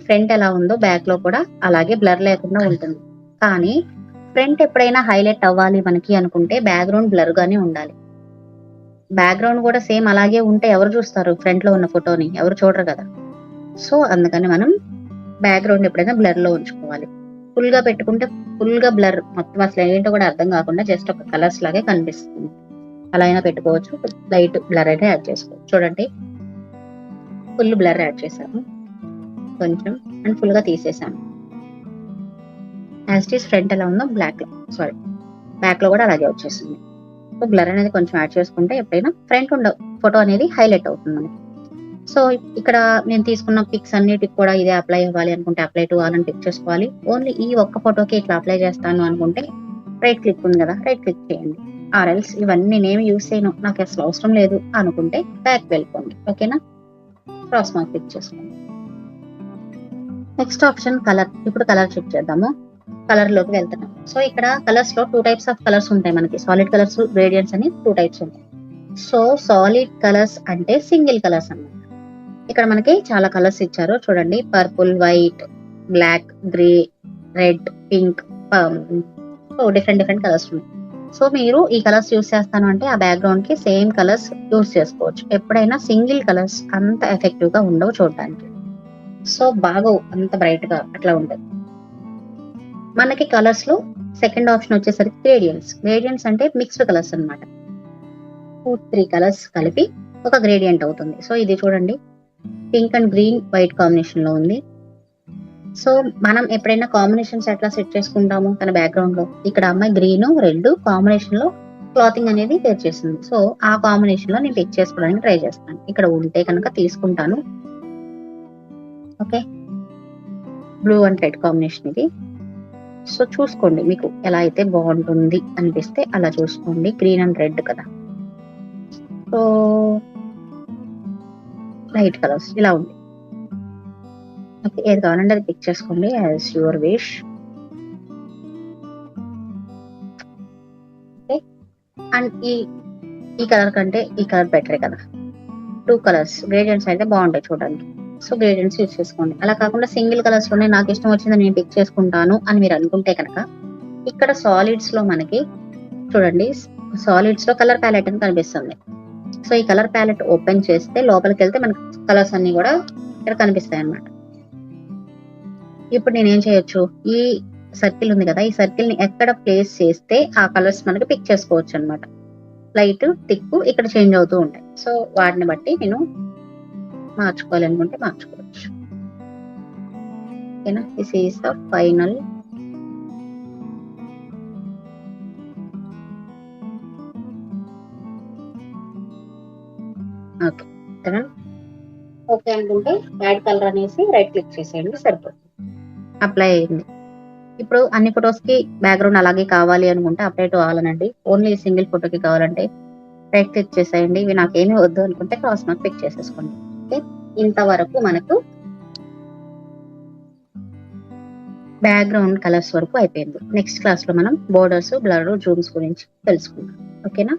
ఫ్రంట్ ఎలా ఉందో బ్యాక్ లో కూడా అలాగే బ్లర్ లేకుండా ఉంటుంది. కానీ ఫ్రంట్ ఎప్పుడైనా హైలైట్ అవ్వాలి మనకి అనుకుంటే బ్యాక్గ్రౌండ్ బ్లర్ గానే ఉండాలి. బ్యాక్గ్రౌండ్ కూడా సేమ్ అలాగే ఉంటే ఎవరు చూస్తారు, ఫ్రంట్ లో ఉన్న ఫోటోని ఎవరు చూడరు కదా. సో అందుకని మనం బ్యాక్గ్రౌండ్ ఎప్పుడైనా బ్లర్ లో ఉంచుకోవాలి. ఫుల్ గా పెట్టుకుంటే ఫుల్ గా బ్లర్, మొత్తం అసలు ఏంటో కూడా అర్థం కాకుండా జస్ట్ ఒక కలర్స్ లాగే కనిపిస్తుంది. అలా అయినా పెట్టుకోవచ్చు, లైట్ బ్లర్ అయితే యాడ్ చేసుకోవచ్చు. చూడండి ఫుల్ బ్లర్ యాడ్ చేశాను కొంచెం, అండ్ ఫుల్ గా తీసేసాను. యాజ్ ఇట్ ఈస్ ఫ్రంట్ ఎలా ఉందో బ్లాక్ లో కూడా అలాగే వచ్చేసింది. సో బ్లర్ అనేది కొంచెం యాడ్ చేసుకుంటే ఎప్పుడైనా ఫ్రంట్ ఉండ ఫోటో అనేది హైలైట్ అవుతుంది మనకి. సో ఇక్కడ నేను తీసుకున్న పిక్స్ అన్నిటికి కూడా ఇదే అప్లై అవ్వాలి అనుకుంటే అప్లై టు ఆల్ అని పిక్ చేసుకోవాలి. ఓన్లీ ఈ ఒక్క ఫోటోకి ఇట్లా అప్లై చేస్తాను అనుకుంటే రైట్ క్లిక్ ఉంది కదా, రైట్ క్లిక్ చేయండి. ఆర్ఎల్స్ ఇవన్నీ నేనేమి యూస్ చేయను, నాకు అసలు అవసరం లేదు అనుకుంటే బ్యాక్ వెళ్ళిపోండి. ఓకేనా, క్రాస్ మార్క్ క్లిక్ చేసుకోండి. Next option colour. ఇప్పుడు కలర్ చెక్ చేద్దాము. కలర్ లోకి వెళ్తున్నాం. సో ఇక్కడ కలర్స్ లో 2 టైప్స్ ఆఫ్ కలర్స్ ఉంటాయి మనకి, సాలిడ్ కలర్స్, గ్రేడియంట్స్ అని 2 టైప్స్ ఉంటాయి. సో సాలిడ్ కలర్స్ అంటే సింగిల్ కలర్స్ అన్నమాట. ఇక్కడ మనకి చాలా కలర్స్ ఇచ్చారు చూడండి, purple, white, black, grey, red, pink, so different colours ఉన్నాయి. సో మీరు ఈ కలర్స్ యూస్ చేస్తాను అంటే ఆ బ్యాక్గ్రౌండ్ కి సేమ్ కలర్స్ యూస్ చేసుకోవచ్చు. ఎప్పుడైనా సింగిల్ కలర్స్ అంత ఎఫెక్టివ్ గా ఉండవు చూడడానికి, సో బాగా అంత బ్రైట్ గా అట్లా ఉంటుంది. మనకి కలర్స్ లో సెకండ్ ఆప్షన్ వచ్చేసరికి గ్రేడియంట్స్. గ్రేడియంట్స్ అంటే మిక్స్డ్ కలర్స్ అన్నమాట. 2-3 కలర్స్ కలిపి ఒక గ్రేడియంట్ అవుతుంది. సో ఇది చూడండి pink and green white combination లో ఉంది. సో మనం ఎప్పుడైనా కాంబినేషన్స్ ఎట్లా సెట్ చేసుకుంటాము తన బ్యాక్గ్రౌండ్ లో, ఇక్కడ అమ్మాయి గ్రీన్ రెడ్ కాంబినేషన్ లో క్లాతింగ్ అనేది వేర్ చేసింది. సో ఆ కాంబినేషన్ లో నేను పిక్ చేసుకోవడానికి ట్రై చేస్తాను. ఇక్కడ ఉంటే కనుక తీసుకుంటాను. Okay, blue and red combination ఇది. సో చూసుకోండి మీకు ఎలా అయితే బాగుంటుంది అనిపిస్తే అలా చూసుకోండి. గ్రీన్ అండ్ రెడ్ కదా, సో లైట్ కలర్స్ ఇలా ఉంది. ఓకే, ఏది కావాలంటే అది పిక్ చేసుకోండి as your wish. Okay, and ఈ కలర్ కంటే ఈ కలర్ బెటరే కదా. 2 కలర్స్ గ్రేడియంట్స్ అయితే బాగుంటాయి చూడడానికి. సో గ్రేడియంట్స్ యూజ్ చేసుకోండి. అలా కాకుండా సింగిల్ కలర్స్ లోనే నాకు ఇష్టం వచ్చింది నేను పిక్ చేసుకుంటాను అని మీరు అనుకుంటే కనుక ఇక్కడ సాలిడ్స్ లో మనకి చూడండి, సాలిడ్స్ లో కలర్ ప్యాలెట్ అని కనిపిస్తుంది. సో ఈ కలర్ ప్యాలెట్ ఓపెన్ చేస్తే లోపలికి వెళ్తే మనకి కలర్స్ అన్ని కూడా ఇక్కడ కనిపిస్తాయి అన్నమాట. ఇప్పుడు నేనేం చేయొచ్చు, ఈ సర్కిల్ ఉంది కదా, ఈ సర్కిల్ ని ఎక్కడ ప్లేస్ చేస్తే ఆ కలర్స్ మనకి పిక్ చేసుకోవచ్చు అన్నమాట. లైట్ థిక్ ఇక్కడ చేంజ్ అవుతూ ఉంటాయి. సో వాటిని బట్టి నేను మార్చుకోవాలనుకుంటే మార్చుకోవచ్చు. ఓకేనా, this is the final. Okay, okay అనుకుంటే యాడ్ కలర్ అనేసి రైట్ క్లిక్ చేసేయండి, సరిపోతుంది. అప్లై అయింది. ఇప్పుడు అన్ని ఫొటోస్ కి బ్యాక్గ్రౌండ్ అలాగే కావాలి అనుకుంటే అప్లై టు ఆల్ అనండి. ఓన్లీ సింగిల్ ఫోటోకి కావాలంటే రైట్ క్లిక్ చేసేయండి. ఇవి నాకేమీ వద్దు అనుకుంటే క్రాస్ మార్క్ క్లిక్ చేసేసుకోండి. ఓకే, ఇంతవరకు మనకు బ్యాక్గ్రౌండ్ కలర్స్ వరకు అయిపోయింది. నెక్స్ట్ క్లాస్ లో మనం బోర్డర్స్, బ్లర్, జూమ్స్ గురించి తెలుసుకుందాం. ఓకేనా?